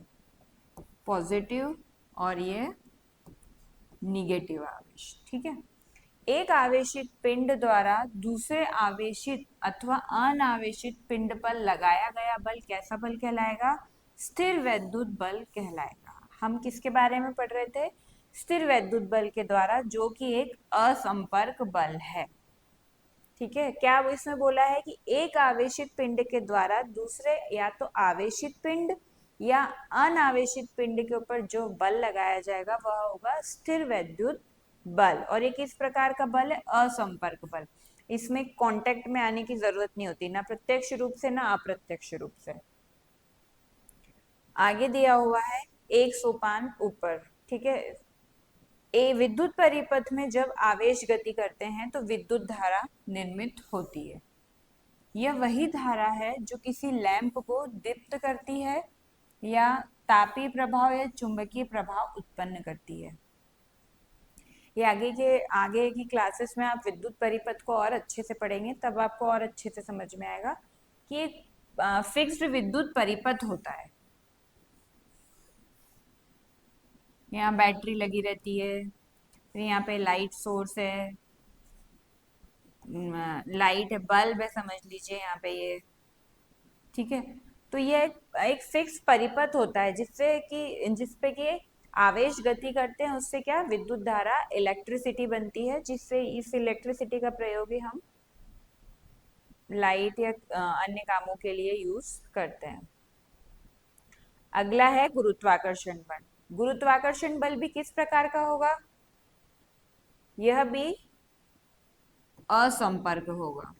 पॉजिटिव और ये निगेटिव आवेश। ठीक है, एक आवेशित पिंड द्वारा दूसरे आवेशित अथवा अनावेशित पिंड पर लगाया गया बल कैसा बल कहलाएगा, स्थिर वैद्युत बल कहलाएगा। हम किसके बारे में पढ़ रहे थे, स्थिर वैद्युत बल के द्वारा, जो कि एक असंपर्क बल है। ठीक है, क्या वो इसमें बोला है कि एक आवेशित पिंड के द्वारा दूसरे या तो आवेशित पिंड या अनावेशित पिंड के ऊपर जो बल लगाया जाएगा वह होगा स्थिर वैद्युत बल। और ये किस प्रकार का बल है, असंपर्क बल। इसमें कांटेक्ट में आने की जरूरत नहीं होती, ना प्रत्यक्ष रूप से ना अप्रत्यक्ष रूप से। आगे दिया हुआ है एक सोपान ऊपर। ठीक है, ए विद्युत परिपथ में जब आवेश गति करते हैं तो विद्युत धारा निर्मित होती है। यह वही धारा है जो किसी लैंप को दीप्त करती है या तापीय प्रभाव या चुंबकीय प्रभाव उत्पन्न करती है। ये आगे की क्लासेस में आप विद्युत परिपथ को और अच्छे से पढ़ेंगे, तब आपको और अच्छे से समझ में आएगा कि एक फिक्स्ड विद्युत परिपथ होता है। यहाँ बैटरी लगी रहती है, फिर यहाँ पे लाइट सोर्स है, लाइट है, बल्ब है समझ लीजिए यहाँ पे ये। ठीक है, तो ये एक फिक्स परिपथ होता है जिसपे कि आवेश गति करते हैं, उससे क्या विद्युत धारा इलेक्ट्रिसिटी बनती है, जिससे इस इलेक्ट्रिसिटी का प्रयोग ही हम लाइट या अन्य कामों के लिए यूज करते हैं। अगला है गुरुत्वाकर्षण बल। गुरुत्वाकर्षण बल भी किस प्रकार का होगा? यह भी असंपर्क होगा।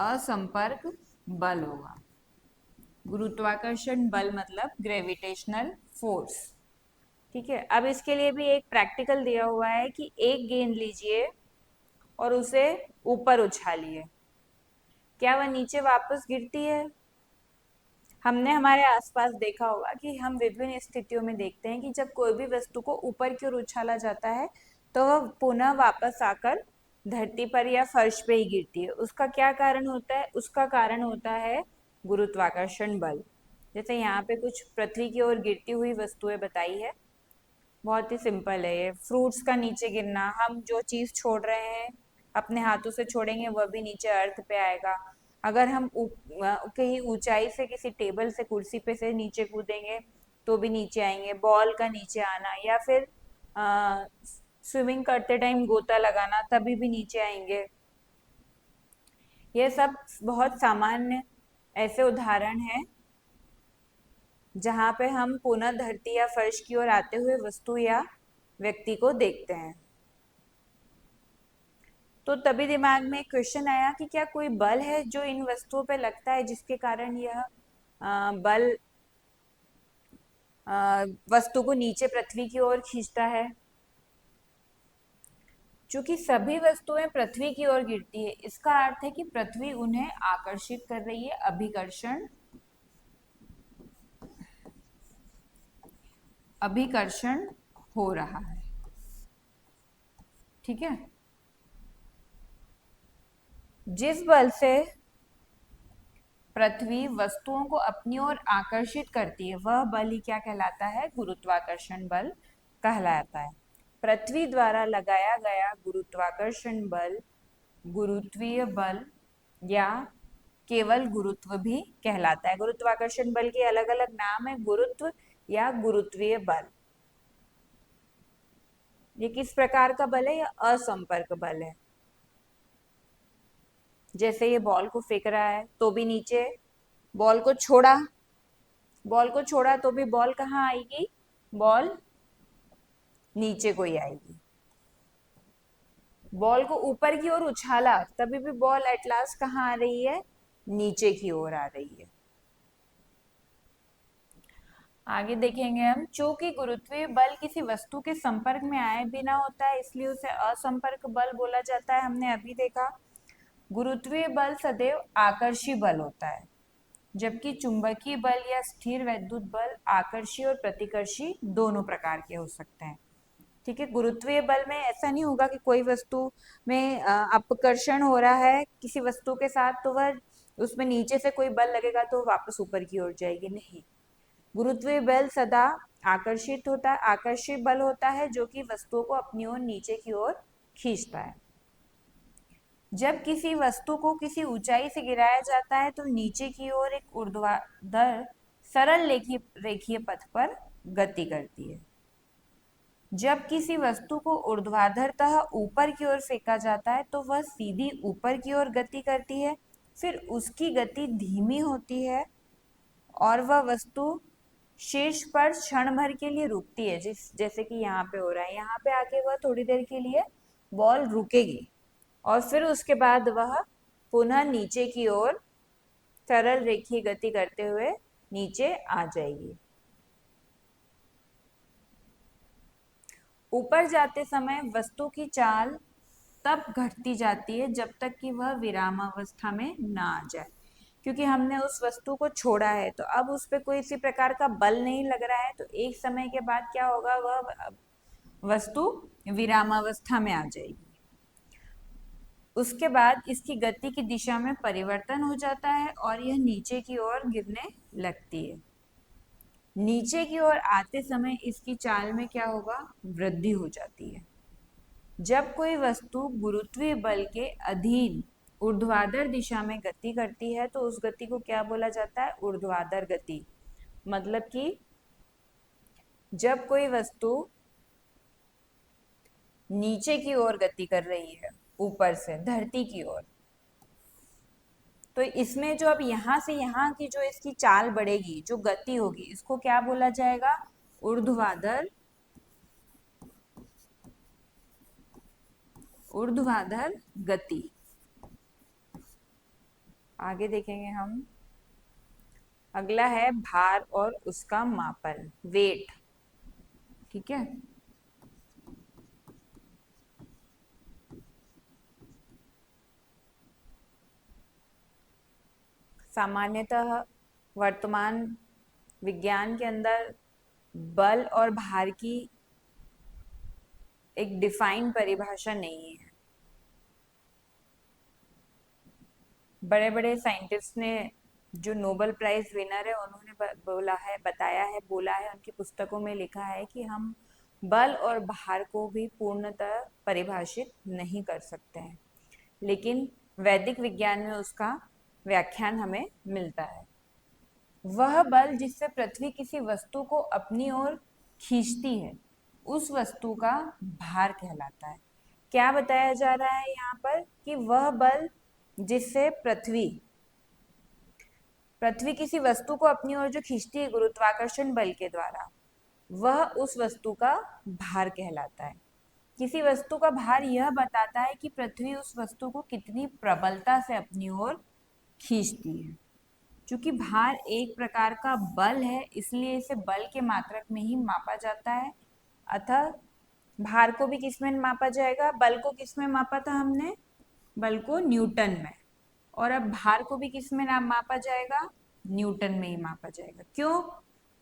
असंपर्क बल होगा। गुरुत्वाकर्षण बल मतलब ग्रेविटेशनल फोर्स। ठीक है, अब इसके लिए भी एक प्रैक्टिकल दिया हुआ है कि एक गेंद लीजिए और उसे ऊपर उछालिए, क्या वह नीचे वापस गिरती है? हमने हमारे आसपास देखा होगा कि हम विभिन्न स्थितियों में देखते हैं कि जब कोई भी वस्तु को ऊपर की ओर उछाला जाता है तो वह पुनः वापस आकर धरती पर या फर्श पे ही गिरती है। उसका क्या कारण होता है? उसका कारण होता है गुरुत्वाकर्षण बल। जैसे यहाँ पे कुछ पृथ्वी की ओर गिरती हुई वस्तुएं बताई है, बहुत ही सिंपल है ये। फ्रूट्स का नीचे गिरना, हम जो चीज छोड़ रहे हैं अपने हाथों से छोड़ेंगे वह भी नीचे अर्थ पे आएगा। अगर हम कहीं ऊंचाई से किसी टेबल से कुर्सी पे से नीचे कूदेंगे तो भी नीचे आएंगे। बॉल का नीचे आना या फिर स्विमिंग करते टाइम गोता लगाना, तभी भी नीचे आएंगे। ये सब बहुत सामान्य ऐसे उदाहरण हैं जहां पे हम पुनः धरती या फर्श की ओर आते हुए वस्तु या व्यक्ति को देखते हैं। तो तभी दिमाग में क्वेश्चन आया कि क्या कोई बल है जो इन वस्तुओं पे लगता है जिसके कारण यह बल वस्तु को नीचे पृथ्वी की ओर खींचता है। चूंकि सभी वस्तुएं पृथ्वी की ओर गिरती है, इसका अर्थ है कि पृथ्वी उन्हें आकर्षित कर रही है, अभिकर्षण अभिकर्षण हो रहा है। ठीक है, जिस बल से पृथ्वी वस्तुओं को अपनी ओर आकर्षित करती है वह बल ही क्या कहलाता है? गुरुत्वाकर्षण बल कहलाता है। पृथ्वी द्वारा लगाया गया गुरुत्वाकर्षण बल गुरुत्वीय बल या केवल गुरुत्व भी कहलाता है। गुरुत्वाकर्षण बल के अलग अलग नाम है, गुरुत्व या गुरुत्वीय बल। ये किस प्रकार का बल है? या असंपर्क बल है। जैसे ये बॉल को फेंक रहा है तो भी नीचे, बॉल को छोड़ा, बॉल को छोड़ा तो भी बॉल कहाँ आएगी? बॉल नीचे को ही आएगी। बॉल को ऊपर की ओर उछाला तभी भी बॉल एट लास्ट कहाँ आ रही है? नीचे की ओर आ रही है। आगे देखेंगे हम, चूंकि गुरुत्वीय बल किसी वस्तु के संपर्क में आए बिना होता है इसलिए उसे असंपर्क बल बोला जाता है। हमने अभी देखा गुरुत्वीय बल सदैव आकर्षी बल होता है, जबकि चुंबकीय बल या स्थिर वैद्युत बल आकर्षी और प्रतिकर्षी दोनों प्रकार के हो सकते हैं। ठीक है, गुरुत्वीय बल में ऐसा नहीं होगा कि कोई वस्तु में अपकर्षण हो रहा है किसी वस्तु के साथ तो वह उसमें नीचे से कोई बल लगेगा तो वापस ऊपर की ओर जाएगी, नहीं। गुरुत्वीय बल सदा आकर्षित बल होता है जो कि वस्तुओं को अपनी ओर नीचे की ओर खींचता है। जब किसी वस्तु को किसी ऊंचाई से गिराया जाता है तो नीचे की ओर एक ऊर्ध्वाधर सरल रेखीय पथ पर गति करती है। जब किसी वस्तु को ऊर्ध्वाधरतः ऊपर की ओर फेंका जाता है तो वह सीधी ऊपर की ओर गति करती है, फिर उसकी गति धीमी होती है और वह वस्तु शीर्ष पर क्षण भर के लिए रुकती है, जैसे कि यहाँ पे हो रहा है। यहाँ पे आके वह थोड़ी देर के लिए बॉल रुकेगी और फिर उसके बाद वह पुनः नीचे की ओर सरल रेखीय गति करते हुए नीचे आ जाएगी। ऊपर जाते समय वस्तु की चाल तब घटती जाती है जब तक कि वह विरामावस्था में ना आ जाए, क्योंकि हमने उस वस्तु को छोड़ा है तो अब उस पर कोई इसी प्रकार का बल नहीं लग रहा है, तो एक समय के बाद क्या होगा, वह वस्तु विरामावस्था में आ जाएगी। उसके बाद इसकी गति की दिशा में परिवर्तन हो जाता है और यह नीचे की ओर गिरने लगती है। नीचे की ओर आते समय इसकी चाल में क्या होगा, वृद्धि हो जाती है। जब कोई वस्तु गुरुत्वीय बल के अधीन ऊर्ध्वाधर दिशा में गति करती है तो उस गति को क्या बोला जाता है, ऊर्ध्वाधर गति। मतलब कि जब कोई वस्तु नीचे की ओर गति कर रही है, ऊपर से धरती की ओर, तो इसमें जो अब यहां से यहां की जो इसकी चाल बढ़ेगी, जो गति होगी, इसको क्या बोला जाएगा, ऊर्ध्वाधर, ऊर्ध्वाधर गति। आगे देखेंगे हम। अगला है भार और उसका मापन, वेट। ठीक है। सामान्यतः वर्तमान विज्ञान के अंदर बल और भार की एक डिफाइन परिभाषा नहीं है। बड़े बड़े साइंटिस्ट ने, जो नोबेल प्राइज विनर है, उन्होंने बोला है, बताया है, बोला है, उनकी पुस्तकों में लिखा है कि हम बल और भार को भी पूर्णतः परिभाषित नहीं कर सकते हैं, लेकिन वैदिक विज्ञान में उसका व्याख्यान हमें मिलता है। वह बल जिससे पृथ्वी किसी वस्तु को अपनी ओर खींचती है, उस वस्तु का भार कहलाता है। क्या बताया जा रहा है यहाँ पर, कि वह बल जिससे पृथ्वी किसी वस्तु को अपनी ओर जो खींचती है गुरुत्वाकर्षण बल के द्वारा, वह उस वस्तु का भार कहलाता है। किसी वस्तु का भार यह बताता है कि पृथ्वी उस वस्तु को कितनी प्रबलता से अपनी ओर खींचती है। चूंकि भार एक प्रकार का बल है, इसलिए इसे बल के मात्रक में ही मापा जाता है। अतः भार को भी किसमें मापा जाएगा, बल को किसमें मापा था हमने, बल को न्यूटन में, और अब भार को भी किसमें नाम मापा जाएगा, न्यूटन में ही मापा जाएगा। क्यों,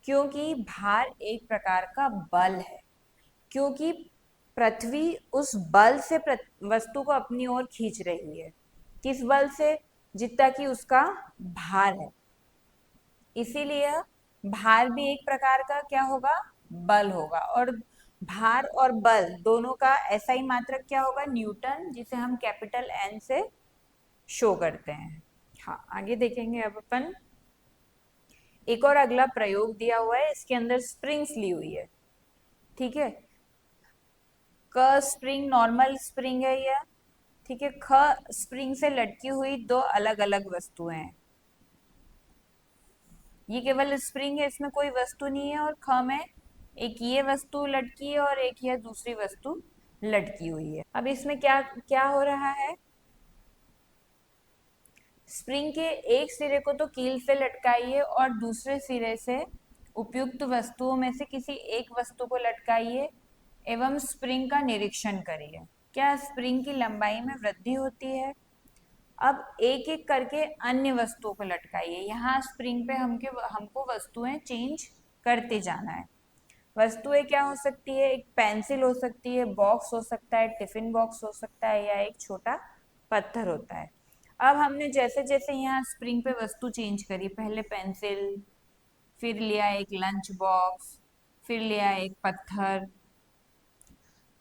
क्योंकि भार एक प्रकार का बल है, क्योंकि पृथ्वी उस बल से वस्तु को अपनी ओर खींच रही है। किस बल से, जितना कि उसका भार है। इसीलिए भार भी एक प्रकार का क्या होगा, बल होगा। और भार और बल दोनों का SI मात्रक क्या होगा, न्यूटन, जिसे हम कैपिटल N से शो करते हैं। हाँ, आगे देखेंगे अब अपन। एक और अगला प्रयोग दिया हुआ है, इसके अंदर स्प्रिंग्स ली हुई है। ठीक है। क स्प्रिंग नॉर्मल स्प्रिंग है यह। ठीक है। ख स्प्रिंग से लटकी हुई दो अलग अलग वस्तुएं हैं। ये केवल स्प्रिंग है, इसमें कोई वस्तु नहीं है। और ख में एक ये वस्तु लटकी है और एक यह दूसरी वस्तु लटकी हुई है। अब इसमें क्या क्या हो रहा है, स्प्रिंग के एक सिरे को तो कील से लटकाइए और दूसरे सिरे से उपयुक्त वस्तुओं में से किसी एक वस्तु को लटकाइए एवं स्प्रिंग का निरीक्षण करिए। क्या स्प्रिंग की लंबाई में वृद्धि होती है। अब एक एक करके अन्य वस्तुओं को लटकाइए। यहाँ स्प्रिंग पे हमको वस्तुएं चेंज करते जाना है। वस्तुएं क्या हो सकती है, एक पेंसिल हो सकती है, बॉक्स हो सकता है, टिफिन बॉक्स हो सकता है, या एक छोटा पत्थर होता है। अब हमने जैसे जैसे यहाँ स्प्रिंग पे वस्तु चेंज करी, पहले पेंसिल, फिर लिया एक लंच बॉक्स, फिर लिया एक पत्थर,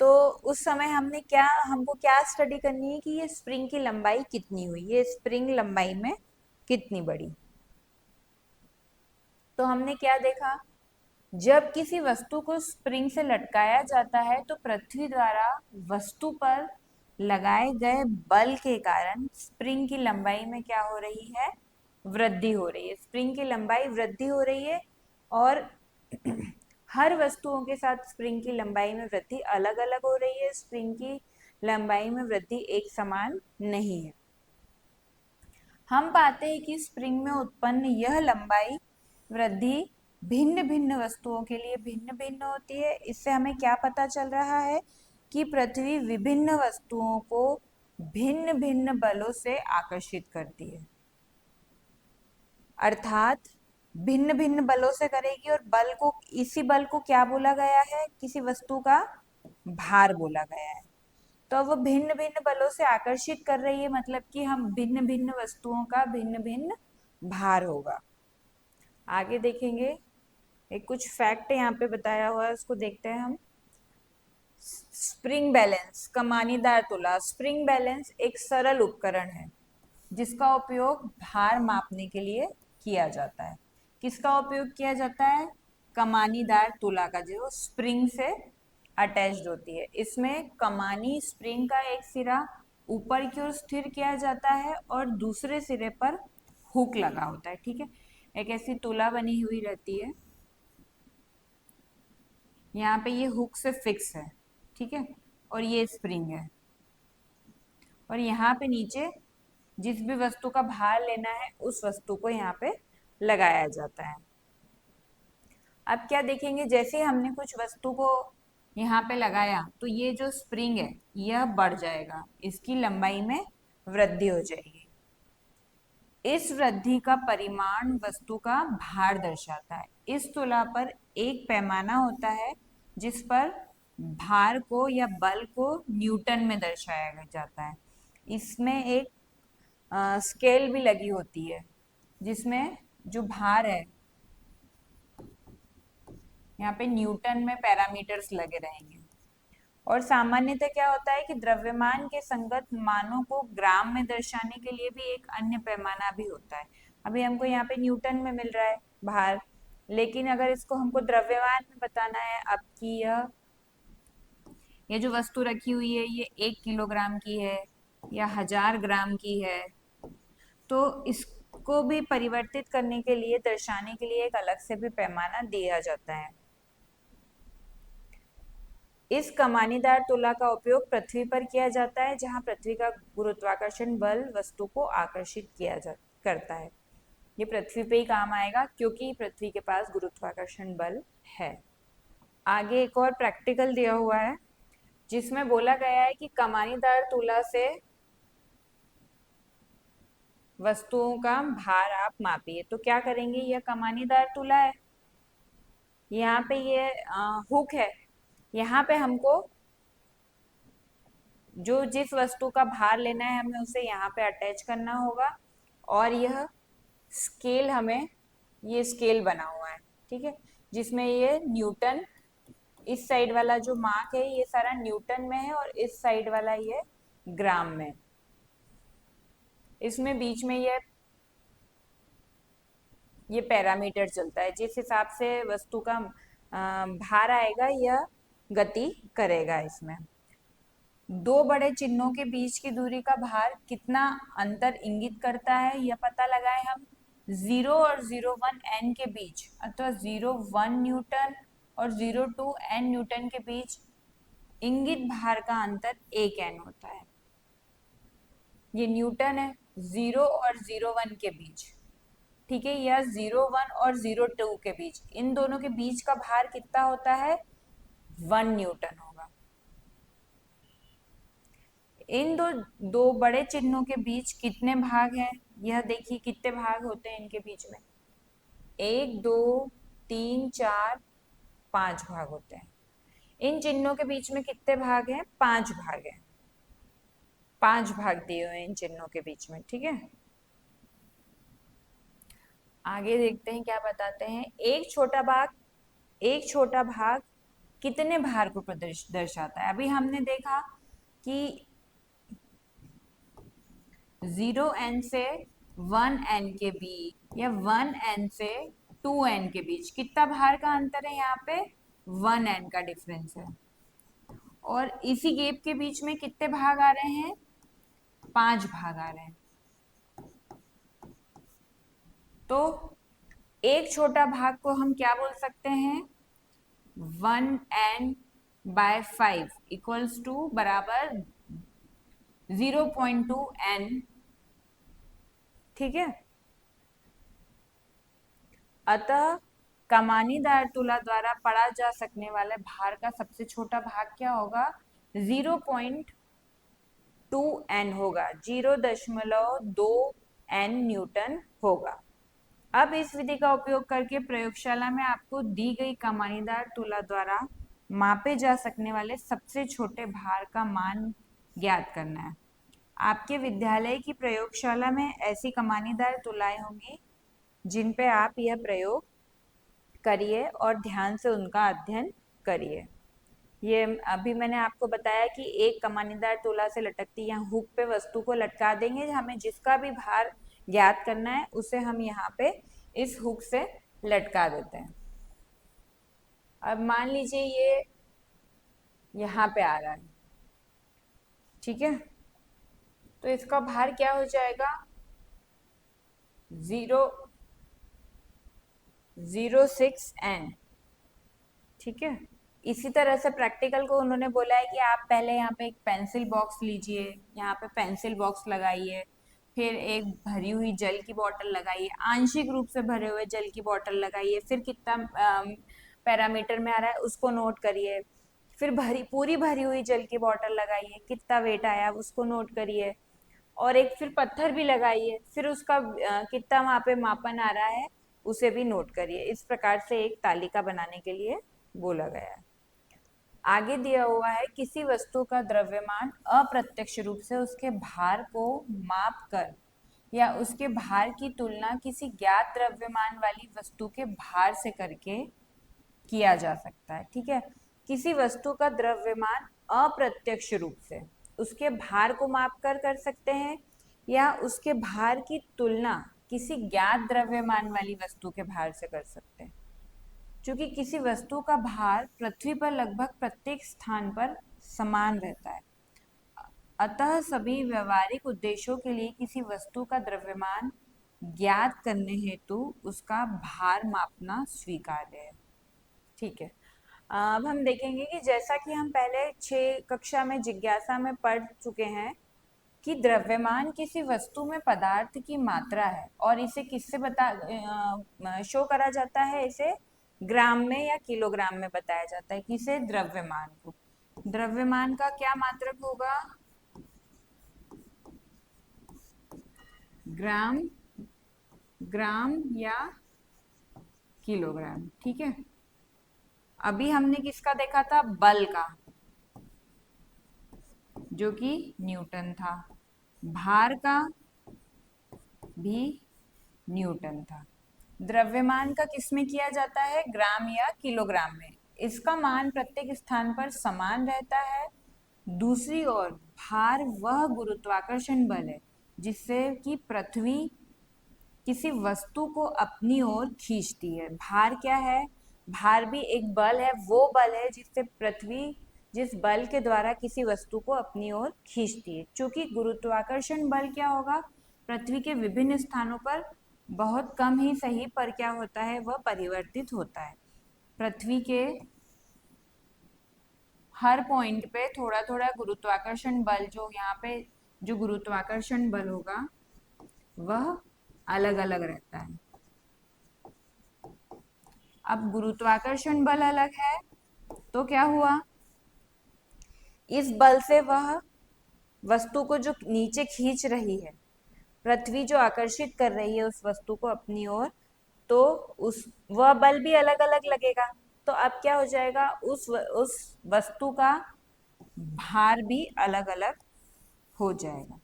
तो उस समय हमको क्या स्टडी करनी है कि ये स्प्रिंग की लंबाई कितनी हुई, ये स्प्रिंग लंबाई में कितनी बड़ी। तो हमने क्या देखा, जब किसी वस्तु को स्प्रिंग से लटकाया जाता है तो पृथ्वी द्वारा वस्तु पर लगाए गए बल के कारण स्प्रिंग की लंबाई में क्या हो रही है, वृद्धि हो रही है। स्प्रिंग की लंबाई वृद्धि हो रही है, और हर वस्तुओं के साथ स्प्रिंग की लंबाई में वृद्धि अलग अलग हो रही है। स्प्रिंग की लंबाई में वृद्धि एक समान नहीं है। हम पाते हैं कि स्प्रिंग में उत्पन्न यह लंबाई वृद्धि भिन्न भिन्न वस्तुओं के लिए भिन्न भिन्न होती है। इससे हमें क्या पता चल रहा है कि पृथ्वी विभिन्न वस्तुओं को भिन्न भिन्न बलों से आकर्षित करती है, अर्थात भिन्न भिन्न बलों से करेगी। और इसी बल को क्या बोला गया है, किसी वस्तु का भार बोला गया है। तो वो भिन्न भिन्न बलों से आकर्षित कर रही है, मतलब कि हम भिन्न भिन्न वस्तुओं का भिन्न भिन्न भार होगा। आगे देखेंगे। एक कुछ फैक्ट यहाँ पे बताया हुआ है, उसको देखते हैं हम। स्प्रिंग बैलेंस, कमानीदार तुला। स्प्रिंग बैलेंस एक सरल उपकरण है जिसका उपयोग भार मापने के लिए किया जाता है। किसका उपयोग किया जाता है? कमानीदार तुला का, जो स्प्रिंग से अटैच्ड होती है। इसमें कमानी स्प्रिंग का एक सिरा ऊपर की ओर स्थिर किया जाता है और दूसरे सिरे पर हुक लगा होता है। ठीक है, एक ऐसी तुला बनी हुई रहती है, यहाँ पे ये हुक से फिक्स है। ठीक है, और ये स्प्रिंग है, और यहाँ पे नीचे जिस भी वस्तु का भार लेना है उस वस्तु को यहाँ पे लगाया जाता है। अब क्या देखेंगे, जैसे हमने कुछ वस्तु को यहाँ पे लगाया तो ये जो स्प्रिंग है यह बढ़ जाएगा, इसकी लंबाई में वृद्धि हो जाएगी। इस वृद्धि का परिमाण वस्तु का भार दर्शाता है। इस तुला पर एक पैमाना होता है जिस पर भार को या बल को न्यूटन में दर्शाया जाता है। इसमें एक स्केल भी लगी होती है जिसमें जो भार है यहाँ पे न्यूटन में पैरामीटर्स लगे रहेंगे। और सामान्यतः क्या होता है कि द्रव्यमान के संगत मानों को ग्राम में दर्शाने के लिए भी एक अन्य पैमाना भी होता है। अभी हमको यहाँ पे न्यूटन में मिल रहा है भार, लेकिन अगर इसको हमको द्रव्यमान में बताना है, अब की ये जो वस्तु रखी हुई है ये 1 किलोग्राम की है या 1000 ग्राम की है, तो इसको भी परिवर्तित करने के लिए, दर्शाने के लिए एक अलग से भी पैमाना दिया जाता है। इस कमानीदार तुला का उपयोग पृथ्वी पर किया जाता है जहां पृथ्वी का गुरुत्वाकर्षण बल वस्तु को आकर्षित करता है। ये पृथ्वी पे ही काम आएगा क्योंकि पृथ्वी के पास गुरुत्वाकर्षण बल है। आगे एक और प्रैक्टिकल दिया हुआ है जिसमें बोला गया है कि कमानीदार तुला से वस्तुओं का भार आप मापिए। तो क्या करेंगे, यह कमानीदार तुला है, यहाँ पे ये हुक है, यहाँ पे हमको जो जिस वस्तु का भार लेना है हमें उसे यहाँ पे अटैच करना होगा, और यह स्केल, हमें ये स्केल बना हुआ है, ठीक है, जिसमें ये न्यूटन, इस साइड वाला जो मार्क है ये सारा न्यूटन में है और इस साइड वाला ये ग्राम में। इसमें बीच में ये पैरामीटर चलता है, जिस हिसाब से वस्तु का भार आएगा यह गति करेगा। इसमें दो बड़े चिन्हों के बीच की दूरी का भार कितना अंतर इंगित करता है यह पता लगाए हम। 0 और 0.1 एन के बीच, अथवा 0.1 न्यूटन और 0.2 एन न्यूटन के बीच इंगित भार का अंतर 1 एन होता है। ये न्यूटन है 0 और 0.1 के बीच, ठीक है, या 0.1 और 0.2 के बीच, इन दोनों के बीच का भार कितना होता है? 1 न्यूटन होगा। इन दो बड़े चिन्हों के बीच कितने भाग हैं, यह देखिए कितने भाग होते हैं इनके बीच में। 1 2 3 4 5 भाग होते हैं। इन चिन्हों के बीच में कितने भाग हैं? 5 भाग हैं। 5 भाग दिए हुए हैं इन चिन्हों के बीच में, ठीक है। आगे देखते हैं क्या बताते हैं। एक छोटा भाग कितने भार को दर्शाता है? अभी हमने देखा कि 0n से 1n के बीच या 1n से 2n के बीच कितना भार का अंतर है? यहाँ पे 1n का डिफरेंस है। और इसी गैप के बीच में कितने भाग आ रहे हैं? 5 भाग आ रहे हैं। तो एक छोटा भाग को हम क्या बोल सकते हैं? 1n/5 इक्वल्स टू बराबर 0.2n, ठीक है। अतः कमानीदार तुला द्वारा पढ़ा जा सकने वाले भार का सबसे छोटा भाग क्या होगा? 0.2n होगा, 0.2n न्यूटन होगा। अब इस विधि का उपयोग करके प्रयोगशाला में आपको दी गई कमानीदार तुला द्वारा मापे जा सकने वाले सबसे छोटे भार का मान ज्ञात करना है। आपके विद्यालय की प्रयोगशाला में ऐसी कमानीदार तुलाएं होंगी जिन पे आप यह प्रयोग करिए और ध्यान से उनका अध्ययन करिए। ये अभी मैंने आपको बताया कि एक कमानीदार तूला से लटकती यहाँ हुक पे वस्तु को लटका देंगे, हमें जिसका भी भार ज्ञात करना है उसे हम यहाँ पे इस हुक से लटका देते हैं। अब मान लीजिए ये यहाँ पे आ रहा है, ठीक है, तो इसका भार क्या हो जाएगा, 0.06 N, ठीक है। इसी तरह से प्रैक्टिकल को उन्होंने बोला है कि आप पहले यहाँ पे एक पेंसिल बॉक्स लीजिए, यहाँ पे पेंसिल बॉक्स लगाइए, फिर एक भरी हुई जल की बोतल लगाइए, आंशिक रूप से भरे हुए जल की बोतल लगाइए, फिर कितना पैरामीटर में आ रहा है उसको नोट करिए, फिर पूरी भरी हुई जल की बोतल लगाइए, कितना वेट आया उसको नोट करिए, और एक फिर पत्थर भी लगाइए, फिर उसका कितना वहां पे मापन आ रहा है उसे भी नोट करिए। इस प्रकार से एक तालिका बनाने के लिए बोला गया है। आगे दिया हुआ है, किसी वस्तु का द्रव्यमान अप्रत्यक्ष रूप से उसके भार को माप कर या उसके भार की तुलना किसी ज्ञात द्रव्यमान वाली वस्तु के भार से करके किया जा सकता है, ठीक है। किसी वस्तु का द्रव्यमान अप्रत्यक्ष रूप से उसके भार को माप कर सकते हैं या उसके भार की तुलना किसी ज्ञात द्रव्यमान वाली वस्तु के भार से कर सकते हैं। क्योंकि किसी वस्तु का भार पृथ्वी पर लगभग प्रत्येक स्थान पर समान रहता है, अतः सभी व्यवहारिक उद्देश्यों के लिए किसी वस्तु का द्रव्यमान ज्ञात करने हेतु उसका भार मापना स्वीकार्य है, ठीक है। अब हम देखेंगे कि जैसा कि हम पहले 6 कक्षा में जिज्ञासा में पढ़ चुके हैं कि द्रव्यमान किसी वस्तु में पदार्थ की मात्रा है और इसे किससे शो करा जाता है, इसे ग्राम में या किलोग्राम में बताया जाता है, किसे, द्रव्यमान को। द्रव्यमान का क्या मात्रक होगा, ग्राम, ग्राम या किलोग्राम, ठीक है। अभी हमने किसका देखा था, बल का, जो कि न्यूटन था, भार का भी न्यूटन था। द्रव्यमान का किसमें किया जाता है, ग्राम या किलोग्राम में। इसका मान प्रत्येक स्थान पर समान रहता है। दूसरी ओर भार वह गुरुत्वाकर्षण बल है जिससे कि पृथ्वी किसी वस्तु को अपनी ओर खींचती है। भार क्या है, भार भी एक बल है, वो बल है जिससे पृथ्वी जिस बल के द्वारा किसी वस्तु को अपनी ओर खींचती है। क्योंकि गुरुत्वाकर्षण बल क्या होगा, पृथ्वी के विभिन्न स्थानों पर बहुत कम ही सही पर क्या होता है, वह परिवर्तित होता है। पृथ्वी के हर पॉइंट पे थोड़ा थोड़ा गुरुत्वाकर्षण बल, जो यहाँ पे जो गुरुत्वाकर्षण बल होगा वह अलग अलग रहता है। अब गुरुत्वाकर्षण बल अलग है तो क्या हुआ, इस बल से वह वस्तु को जो नीचे खींच रही है, पृथ्वी जो आकर्षित कर रही है उस वस्तु को अपनी ओर, तो उस वह बल भी अलग अलग लगेगा। तो अब क्या हो जाएगा, उस वस्तु का भार भी अलग अलग हो जाएगा,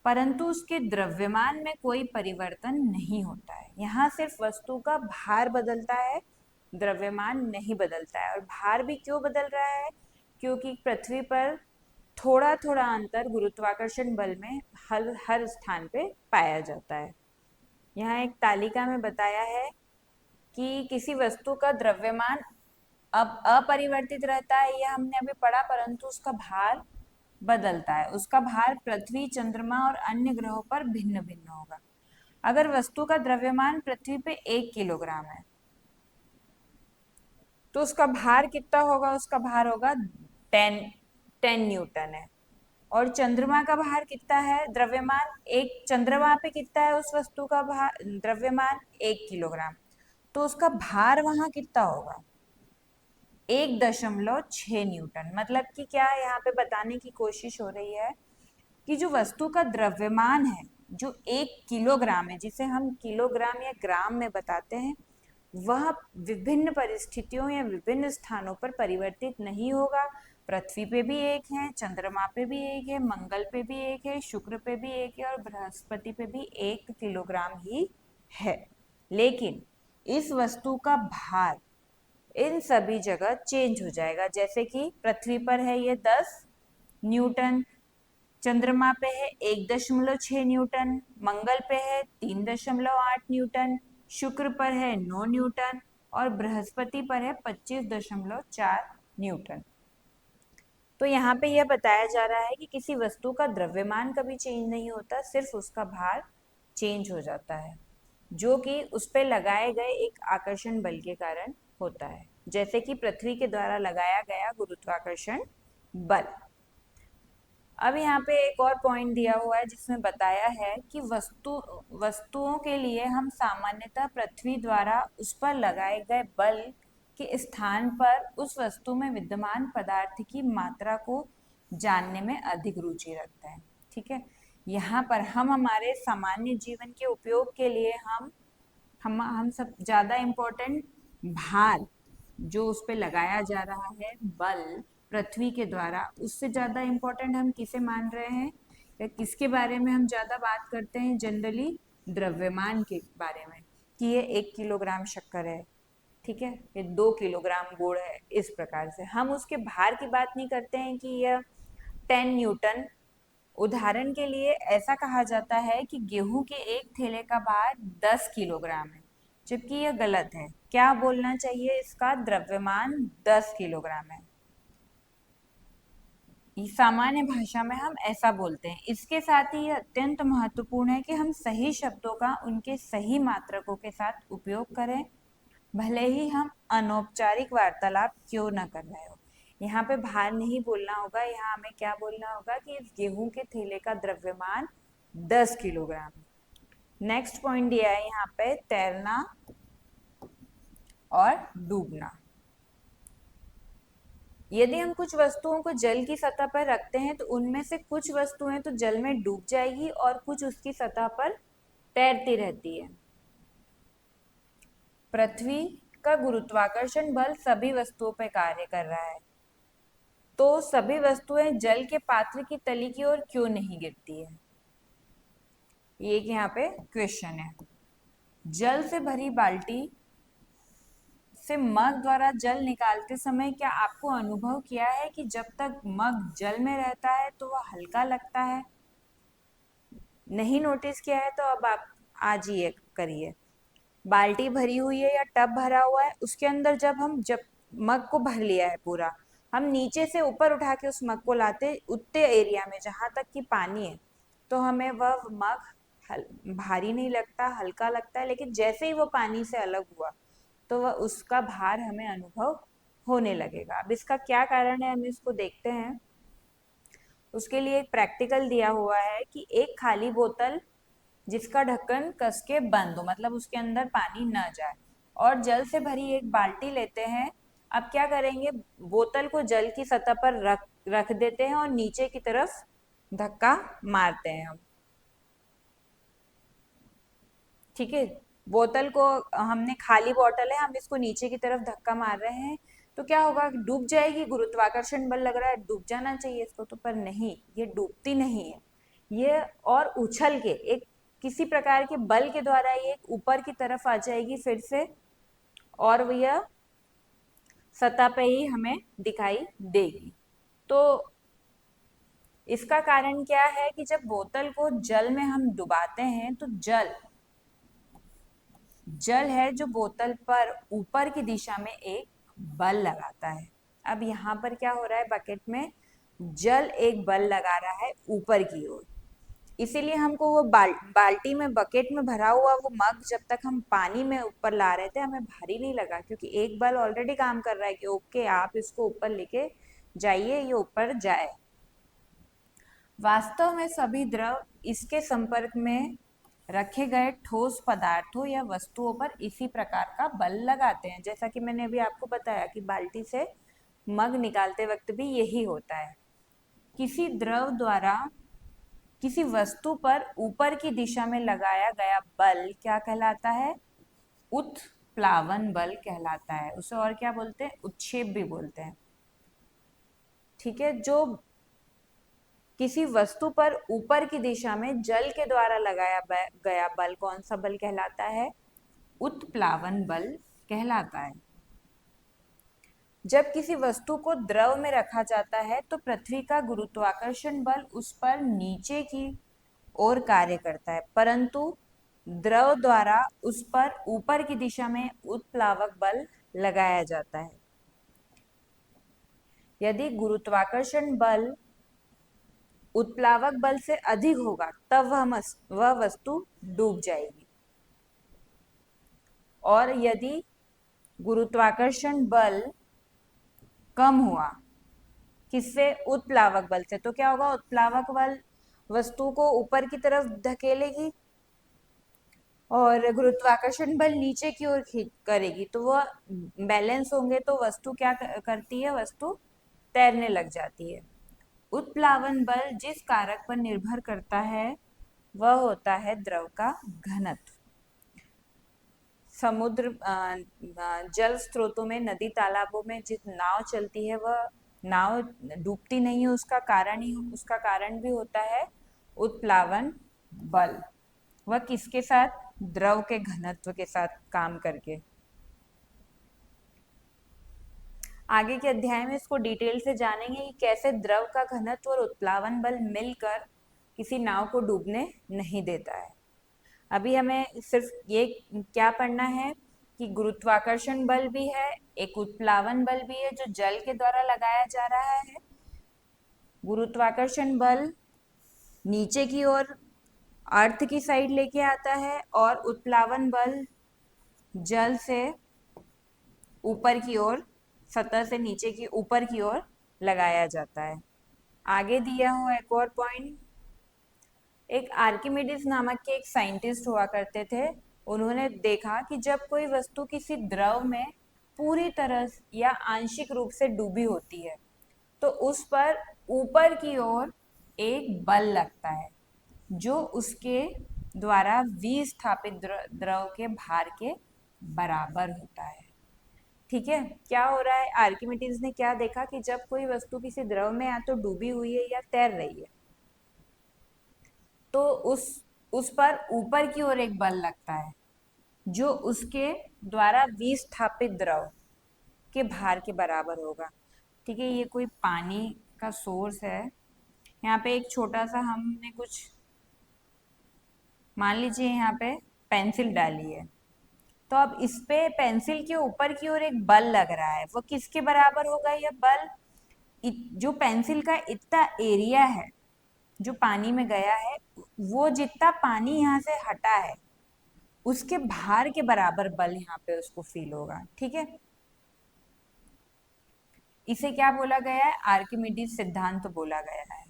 परंतु उसके द्रव्यमान में कोई परिवर्तन नहीं होता है। यहाँ सिर्फ वस्तु का भार बदलता है, द्रव्यमान नहीं बदलता है। और भार भी क्यों बदल रहा है, क्योंकि पृथ्वी पर थोड़ा थोड़ा अंतर गुरुत्वाकर्षण बल में हर स्थान पे पाया जाता है। यहाँ एक तालिका में बताया है कि किसी वस्तु का द्रव्यमान अब अपरिवर्तित रहता है, यह हमने अभी पढ़ा, परंतु उसका भार बदलता है। उसका भार पृथ्वी, चंद्रमा और अन्य ग्रहों पर भिन्न भिन्न होगा। अगर वस्तु का द्रव्यमान पृथ्वी पे 1 किलोग्राम है तो उसका भार कितना होगा, उसका भार होगा 10 न्यूटन है। और चंद्रमा का भार कितना है, द्रव्यमान, एक चंद्रमा पे कितना है उस वस्तु का भार, द्रव्यमान 1 किलोग्राम, तो उसका भार वहां कितना होगा, 1.6 न्यूटन। मतलब कि क्या यहाँ पे बताने की कोशिश हो रही है कि जो वस्तु का द्रव्यमान है, जो 1 किलोग्राम है, जिसे हम किलोग्राम या ग्राम में बताते हैं, वह विभिन्न परिस्थितियों या विभिन्न स्थानों पर परिवर्तित नहीं होगा। पृथ्वी पे भी एक है, चंद्रमा पे भी एक है, मंगल पे भी एक है, शुक्र पे भी एक है और बृहस्पति पे भी 1 किलोग्राम ही है। लेकिन इस वस्तु का भार इन सभी जगह चेंज हो जाएगा। जैसे कि पृथ्वी पर है ये 10 न्यूटन, चंद्रमा पे है 1.6 न्यूटन, मंगल पे है 3.8 न्यूटन, शुक्र पर है 9 न्यूटन और बृहस्पति पर है 25.4 न्यूटन। तो यहाँ पे यह बताया जा रहा है कि किसी वस्तु का द्रव्यमान कभी चेंज नहीं होता, सिर्फ उसका भार चेंज हो जाता है, जो कि उस पे लगाए गए एक आकर्षण बल के कारण होता है, जैसे कि पृथ्वी के द्वारा लगाया गया गुरुत्वाकर्षण बल। अब यहाँ पे एक और पॉइंट दिया हुआ है जिसमें बताया है कि वस्तुओं के लिए हम सामान्यतः पृथ्वी द्वारा उस पर लगाए गए बल के स्थान पर उस वस्तु में विद्यमान पदार्थ की मात्रा को जानने में अधिक रुचि रखते हैं। ठीक है, यहाँ पर हम हमारे सामान्य जीवन के उपयोग के लिए हम सब ज्यादा इम्पोर्टेंट भार जो उस पे लगाया जा रहा है बल पृथ्वी के द्वारा, उससे ज्यादा इम्पोर्टेंट हम किसे मान रहे हैं या किसके बारे में हम ज्यादा बात करते हैं जनरली? द्रव्यमान के बारे में, कि ये 1 किलोग्राम शक्कर है, ठीक है, ये 2 किलोग्राम गुड़ है। इस प्रकार से हम उसके भार की बात नहीं करते हैं कि यह 10 न्यूटन। उदाहरण के लिए ऐसा कहा जाता है कि गेहूं के एक थैले का भार 10 किलोग्राम है, जबकि यह गलत है। क्या बोलना चाहिए? इसका द्रव्यमान 10 किलोग्राम है। सामान्य भाषा में हम ऐसा बोलते हैं। इसके साथ ही यह अत्यंत महत्वपूर्ण है कि हम सही शब्दों का उनके सही मात्रकों के साथ उपयोग करें, भले ही हम अनौपचारिक वार्तालाप क्यों न कर रहे हो। यहाँ पे भार नहीं बोलना होगा, यहाँ हमें क्या बोलना होगा कि इस गेहूं के थैले का द्रव्यमान 10 किलोग्राम। नेक्स्ट पॉइंट दिया है यहाँ पे तैरना और डूबना। यदि हम कुछ वस्तुओं को जल की सतह पर रखते हैं तो उनमें से कुछ वस्तुएं तो जल में डूब जाएगी और कुछ उसकी सतह पर तैरती रहती है। पृथ्वी का गुरुत्वाकर्षण बल सभी वस्तुओं पर कार्य कर रहा है, तो सभी वस्तुएं जल के पात्र की तली की ओर क्यों नहीं गिरती है? ये यहाँ पे क्वेश्चन है। जल से भरी बाल्टी से मग द्वारा जल निकालते समय क्या आपको अनुभव किया है कि जब तक मग जल में रहता है तो वह हल्का लगता है? नहीं नोटिस किया है तो अब आप आज ही करिए। बाल्टी भरी हुई है या टब भरा हुआ है, उसके अंदर जब मग को भर लिया है पूरा, हम नीचे से ऊपर उठा के उस मग को लाते उतने एरिया में जहां तक कि पानी है, तो हमें वह मग भारी नहीं लगता, हल्का लगता है। लेकिन जैसे ही वो पानी से अलग हुआ तो वह उसका भार हमें अनुभव होने लगेगा। अब इसका क्या कारण है, हम इसको देखते हैं। उसके लिए एक प्रैक्टिकल दिया हुआ है कि एक खाली बोतल जिसका ढक्कन कस के बंद हो, मतलब उसके अंदर पानी न जाए, और जल से भरी एक बाल्टी लेते हैं। अब क्या करेंगे, बोतल को जल की सतह पर रख देते हैं और नीचे की तरफ धक्का मारते हैं हम। ठीक है, बोतल को हमने खाली बोतल है, हम इसको नीचे की तरफ धक्का मार रहे हैं, तो क्या होगा? डूब जाएगी। गुरुत्वाकर्षण बल लग रहा है, डूब जाना चाहिए इसको, तो पर नहीं, ये डूबती नहीं है। ये और उछल के एक किसी प्रकार के बल के द्वारा ये ऊपर की तरफ आ जाएगी फिर से, और यह सतह पे ही हमें दिखाई देगी। तो इसका कारण क्या है कि जब बोतल को जल में हम डुबाते हैं तो जल है जो बोतल पर ऊपर की दिशा में एक बल लगाता है। अब यहाँ पर क्या हो रहा है, बकेट में जल एक बल लगा रहा है ऊपर की ओर, इसीलिए हमको वो बाल्टी में बकेट में भरा हुआ वो मग जब तक हम पानी में ऊपर ला रहे थे हमें भारी नहीं लगा, क्योंकि एक बल ऑलरेडी काम कर रहा है कि ओके आप इसको ऊपर लेके जाइए, ये ऊपर जाए। वास्तव में सभी द्रव इसके संपर्क में रखे गए ठोस पदार्थों या वस्तुओं पर इसी प्रकार का बल लगाते हैं। जैसा कि मैंने अभी आपको बताया कि बाल्टी से मग निकालते वक्त भी यही होता है। किसी द्रव द्वारा किसी वस्तु पर ऊपर की दिशा में लगाया गया बल क्या कहलाता है? उत्प्लावन बल कहलाता है। उसे और क्या बोलते हैं? उत्क्षेप भी बोलते हैं। ठीक है, जो किसी वस्तु पर ऊपर की दिशा में जल के द्वारा लगाया गया बल कौन सा बल कहलाता है? उत्प्लावन बल कहलाता है। जब किसी वस्तु को द्रव में रखा जाता है तो पृथ्वी का गुरुत्वाकर्षण बल उस पर नीचे की ओर कार्य करता है, परंतु द्रव द्वारा उस पर ऊपर की दिशा में उत्प्लावक बल लगाया जाता है। यदि गुरुत्वाकर्षण बल उत्प्लावक बल से अधिक होगा तब वह वस्तु डूब जाएगी, और यदि गुरुत्वाकर्षण बल कम हुआ किससे, उत्प्लावक बल से, तो क्या होगा, उत्प्लावक बल वस्तु को ऊपर की तरफ धकेलेगी और गुरुत्वाकर्षण बल नीचे की ओर करेगी, तो वह बैलेंस होंगे तो वस्तु क्या करती है, वस्तु तैरने लग जाती है। उत्प्लावन बल जिस कारक पर निर्भर करता है वह होता है द्रव का घनत्व। समुद्र जल स्रोतों में, नदी तालाबों में जिस नाव चलती है वह नाव डूबती नहीं है, उसका कारण भी होता है उत्प्लावन बल। वह किसके साथ, द्रव के घनत्व के साथ काम करके। आगे के अध्याय में इसको डिटेल से जानेंगे कि कैसे द्रव का घनत्व और उत्प्लावन बल मिलकर किसी नाव को डूबने नहीं देता है। अभी हमें सिर्फ ये क्या पढ़ना है कि गुरुत्वाकर्षण बल भी है, एक उत्प्लावन बल भी है जो जल के द्वारा लगाया जा रहा है। गुरुत्वाकर्षण बल नीचे की ओर अर्थ की साइड लेके आता है और उत्प्लावन बल जल से ऊपर की ओर, सतह से नीचे की ऊपर की ओर लगाया जाता है। आगे दिया हुआ एक और पॉइंट, एक आर्किमिडीज नामक के एक साइंटिस्ट हुआ करते थे। उन्होंने देखा कि जब कोई वस्तु किसी द्रव में पूरी तरह या आंशिक रूप से डूबी होती है तो उस पर ऊपर की ओर एक बल लगता है जो उसके द्वारा विस्थापित द्रव के भार के बराबर होता है। ठीक है, क्या हो रहा है, आर्किमिडीज ने क्या देखा कि जब कोई वस्तु किसी द्रव में या तो डूबी हुई है या तैर रही है तो उस पर ऊपर की ओर एक बल लगता है जो उसके द्वारा विस्थापित द्रव के भार के बराबर होगा। ठीक है, ये कोई पानी का सोर्स है। यहाँ पे एक छोटा सा हमने कुछ, मान लीजिए यहाँ पे पेंसिल डाली है, तो अब इस पे पेंसिल के ऊपर की ओर एक बल लग रहा है, वो किसके बराबर होगा, यह बल जो पेंसिल का इतना एरिया है जो पानी में गया है, वो जितना पानी यहाँ से हटा है उसके भार के बराबर बल यहाँ पे उसको फील होगा। ठीक है, इसे क्या बोला गया है, आर्किमिडीज सिद्धांत बोला गया है।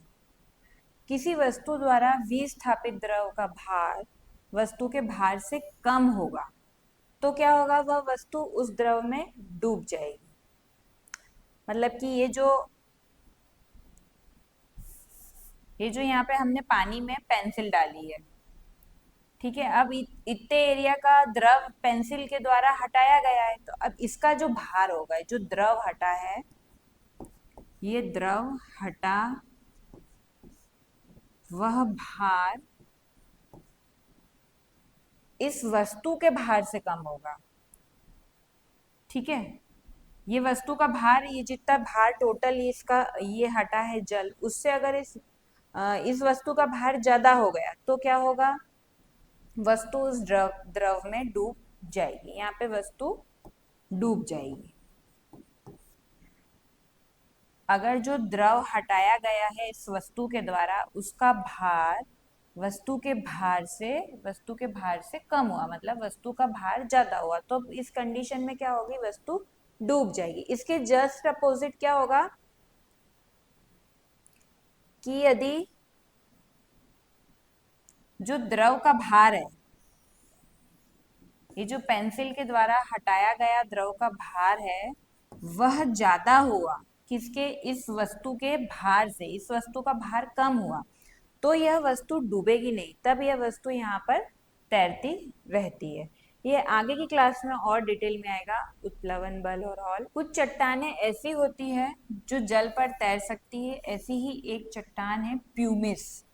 किसी वस्तु द्वारा विस्थापित द्रव का भार वस्तु के भार से कम होगा तो क्या होगा, वह वस्तु उस द्रव में डूब जाएगी। मतलब कि ये जो यहाँ पे हमने पानी में पेंसिल डाली है, ठीक है, अब इतने एरिया का द्रव पेंसिल के द्वारा हटाया गया है, तो अब इसका जो भार होगा, जो द्रव हटा है, ये द्रव हटा वह भार इस वस्तु के भार से कम होगा। ठीक है, ये वस्तु का भार, ये जितना भार टोटल इसका ये हटा है जल, उससे अगर इस वस्तु का भार ज्यादा हो गया तो क्या होगा, वस्तु उस द्रव में डूब जाएगी। यहाँ पे वस्तु डूब जाएगी। अगर जो द्रव हटाया गया है इस वस्तु के द्वारा उसका भार वस्तु के भार से कम हुआ, मतलब वस्तु का भार ज्यादा हुआ, तो इस कंडीशन में क्या होगी, वस्तु डूब जाएगी। इसके जस्ट अपोजिट क्या होगा कि यदि जो द्रव का भार है, ये जो पेंसिल के द्वारा हटाया गया द्रव का भार है, वह ज्यादा हुआ किसके, इस वस्तु के भार से, इस वस्तु का भार कम हुआ, तो यह वस्तु डूबेगी नहीं, तब यह वस्तु यहाँ पर तैरती रहती है। ये आगे की क्लास में और डिटेल में आएगा, उत्प्लवन बल और ऑल। कुछ चट्टानें ऐसी होती है जो जल पर तैर सकती है, ऐसी ही एक चट्टान है प्यूमिस,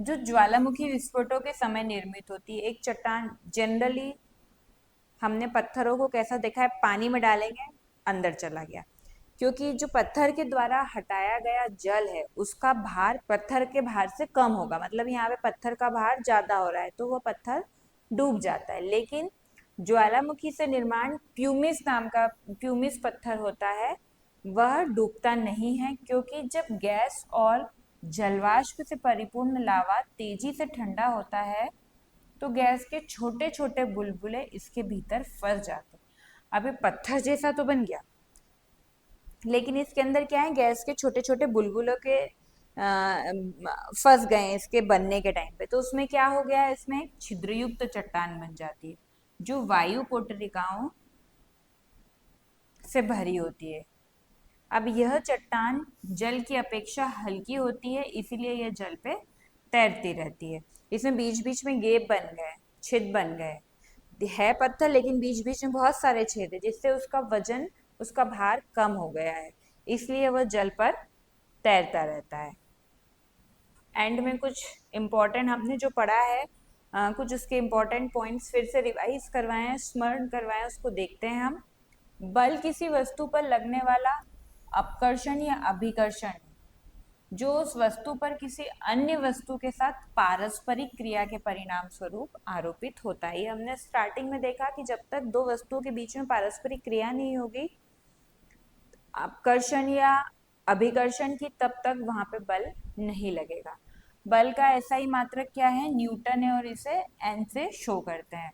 जो ज्वालामुखी विस्फोटों के समय निर्मित होती है। एक चट्टान जनरली हमने पत्थरों को कैसा देखा है, पानी में डालेंगे अंदर चला गया, क्योंकि जो पत्थर के द्वारा हटाया गया जल है उसका भार पत्थर के भार से कम होगा, मतलब यहाँ पे पत्थर का भार ज्यादा हो रहा है तो वो पत्थर डूब जाता है। लेकिन ज्वालामुखी से निर्माण प्यूमिस नाम का प्यूमिस पत्थर होता है, वह डूबता नहीं है, क्योंकि जब गैस और जलवाष्प से परिपूर्ण लावा तेजी से ठंडा होता है तो गैस के छोटे छोटे बुलबुले इसके भीतर फंस जाते हैं। अब ये पत्थर जैसा तो बन गया, लेकिन इसके अंदर क्या है, गैस के छोटे छोटे बुलबुलों के फंस गए हैं इसके बनने के टाइम पे, तो उसमें क्या हो गया है, इसमें छिद्रयुक्त चट्टान बन जाती है जो वायु पोटरिकाओं से भरी होती है। अब यह चट्टान जल की अपेक्षा हल्की होती है, इसीलिए यह जल पे तैरती रहती है। इसमें बीच बीच में गेप बन गए, छेद बन गए, है पत्थर लेकिन बीच बीच में बहुत सारे छेद है, जिससे उसका वजन, उसका भार कम हो गया है, इसलिए वह जल पर तैरता रहता है। एंड में कुछ इम्पोर्टेंट हमने जो पढ़ा है, कुछ उसके इम्पोर्टेंट पॉइंट्स फिर से रिवाइज करवाए हैं, स्मरण करवाए हैं, उसको देखते हैं हम। बल किसी वस्तु पर लगने वाला अपकर्षण या अभिकर्षण जो उस वस्तु पर किसी अन्य वस्तु के साथ पारस्परिक क्रिया के परिणाम स्वरूप आरोपित होता है। ये हमने स्टार्टिंग में देखा कि जब तक दो वस्तुओं के बीच में पारस्परिक क्रिया नहीं होगी, अपकर्षण या अभिकर्षण की, तब तक वहां पे बल नहीं लगेगा। बल का ऐसा ही मात्रक क्या है, न्यूटन है, और इसे एन से शो करते हैं।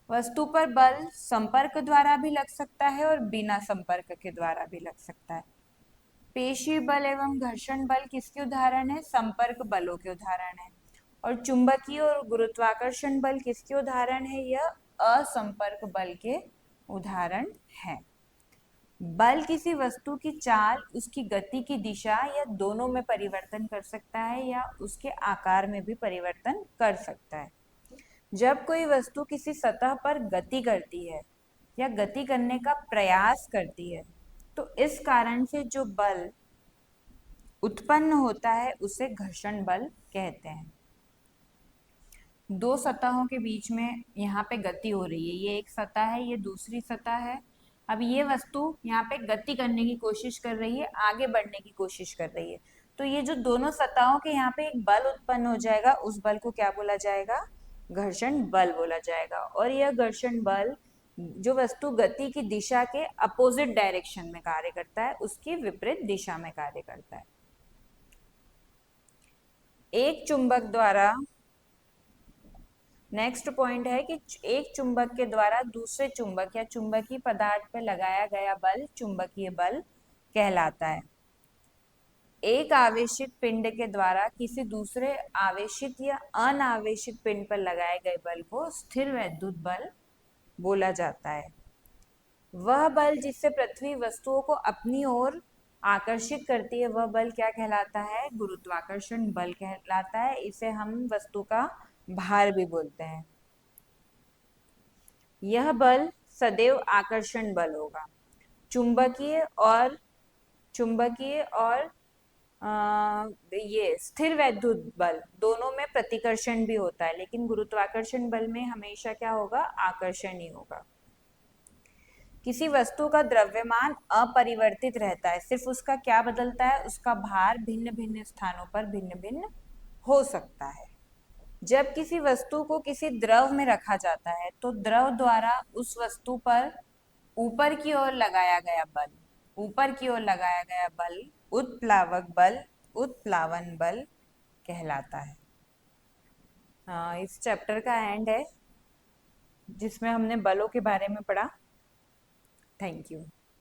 वस्तु पर बल संपर्क द्वारा भी लग सकता है और बिना संपर्क के द्वारा भी लग सकता है। पेशी बल एवं घर्षण बल किसके उदाहरण है, संपर्क बलों के उदाहरण है। और चुंबकीय और गुरुत्वाकर्षण बल किसके उदाहरण है, यह असंपर्क बल के उदाहरण है। बल किसी वस्तु की चाल, उसकी गति की दिशा या दोनों में परिवर्तन कर सकता है, या उसके आकार में भी परिवर्तन कर सकता है। जब कोई वस्तु किसी सतह पर गति करती है या गति करने का प्रयास करती है, तो इस कारण से जो बल उत्पन्न होता है उसे घर्षण बल कहते हैं। दो सतहों के बीच में यहाँ पे गति हो रही है, ये एक सतह है, ये दूसरी सतह है। अब ये वस्तु यहाँ पे गति करने की कोशिश कर रही है, आगे बढ़ने की कोशिश कर रही है, तो ये जो दोनों सतहों के यहाँ पे एक बल उत्पन्न हो जाएगा, उस बल को क्या बोला जाएगा, घर्षण बल बोला जाएगा। और यह घर्षण बल जो वस्तु गति की दिशा के अपोजिट डायरेक्शन में कार्य करता है, उसकी विपरीत दिशा में कार्य करता है। एक चुंबक द्वारा, नेक्स्ट पॉइंट है कि एक चुंबक के द्वारा दूसरे चुंबक या चुंबकीय पदार्थ पर लगाया गया बल चुंबकीय बल कहलाता है। एक आवेशित पिंड के द्वारा किसी दूसरे आवेशित या अनावेशित पिंड पर लगाए गए बल को स्थिर वैद्युत बल बोला जाता है। वह बल जिससे पृथ्वी वस्तुओं को अपनी ओर आकर्षित करती है, वह बल क्या कहलाता है, गुरुत्वाकर्षण बल कहलाता है। इसे हम वस्तु का भार भी बोलते हैं। यह बल सदैव आकर्षण बल होगा। चुंबकीय और ये स्थिर वैद्युत बल दोनों में प्रतिकर्षण भी होता है, लेकिन गुरुत्वाकर्षण बल में हमेशा क्या होगा, आकर्षण ही होगा। किसी वस्तु का द्रव्यमान अपरिवर्तित रहता है, सिर्फ उसका क्या बदलता है, उसका भार भिन्न भिन्न स्थानों पर भिन्न भिन्न हो सकता है। जब किसी वस्तु को किसी द्रव में रखा जाता है तो द्रव द्वारा उस वस्तु पर ऊपर की ओर लगाया गया बल, ऊपर की ओर लगाया गया बल उत्प्लावक बल, उत्प्लावन बल कहलाता है। इस चैप्टर का एंड है जिसमें हमने बलों के बारे में पढ़ा। Thank you.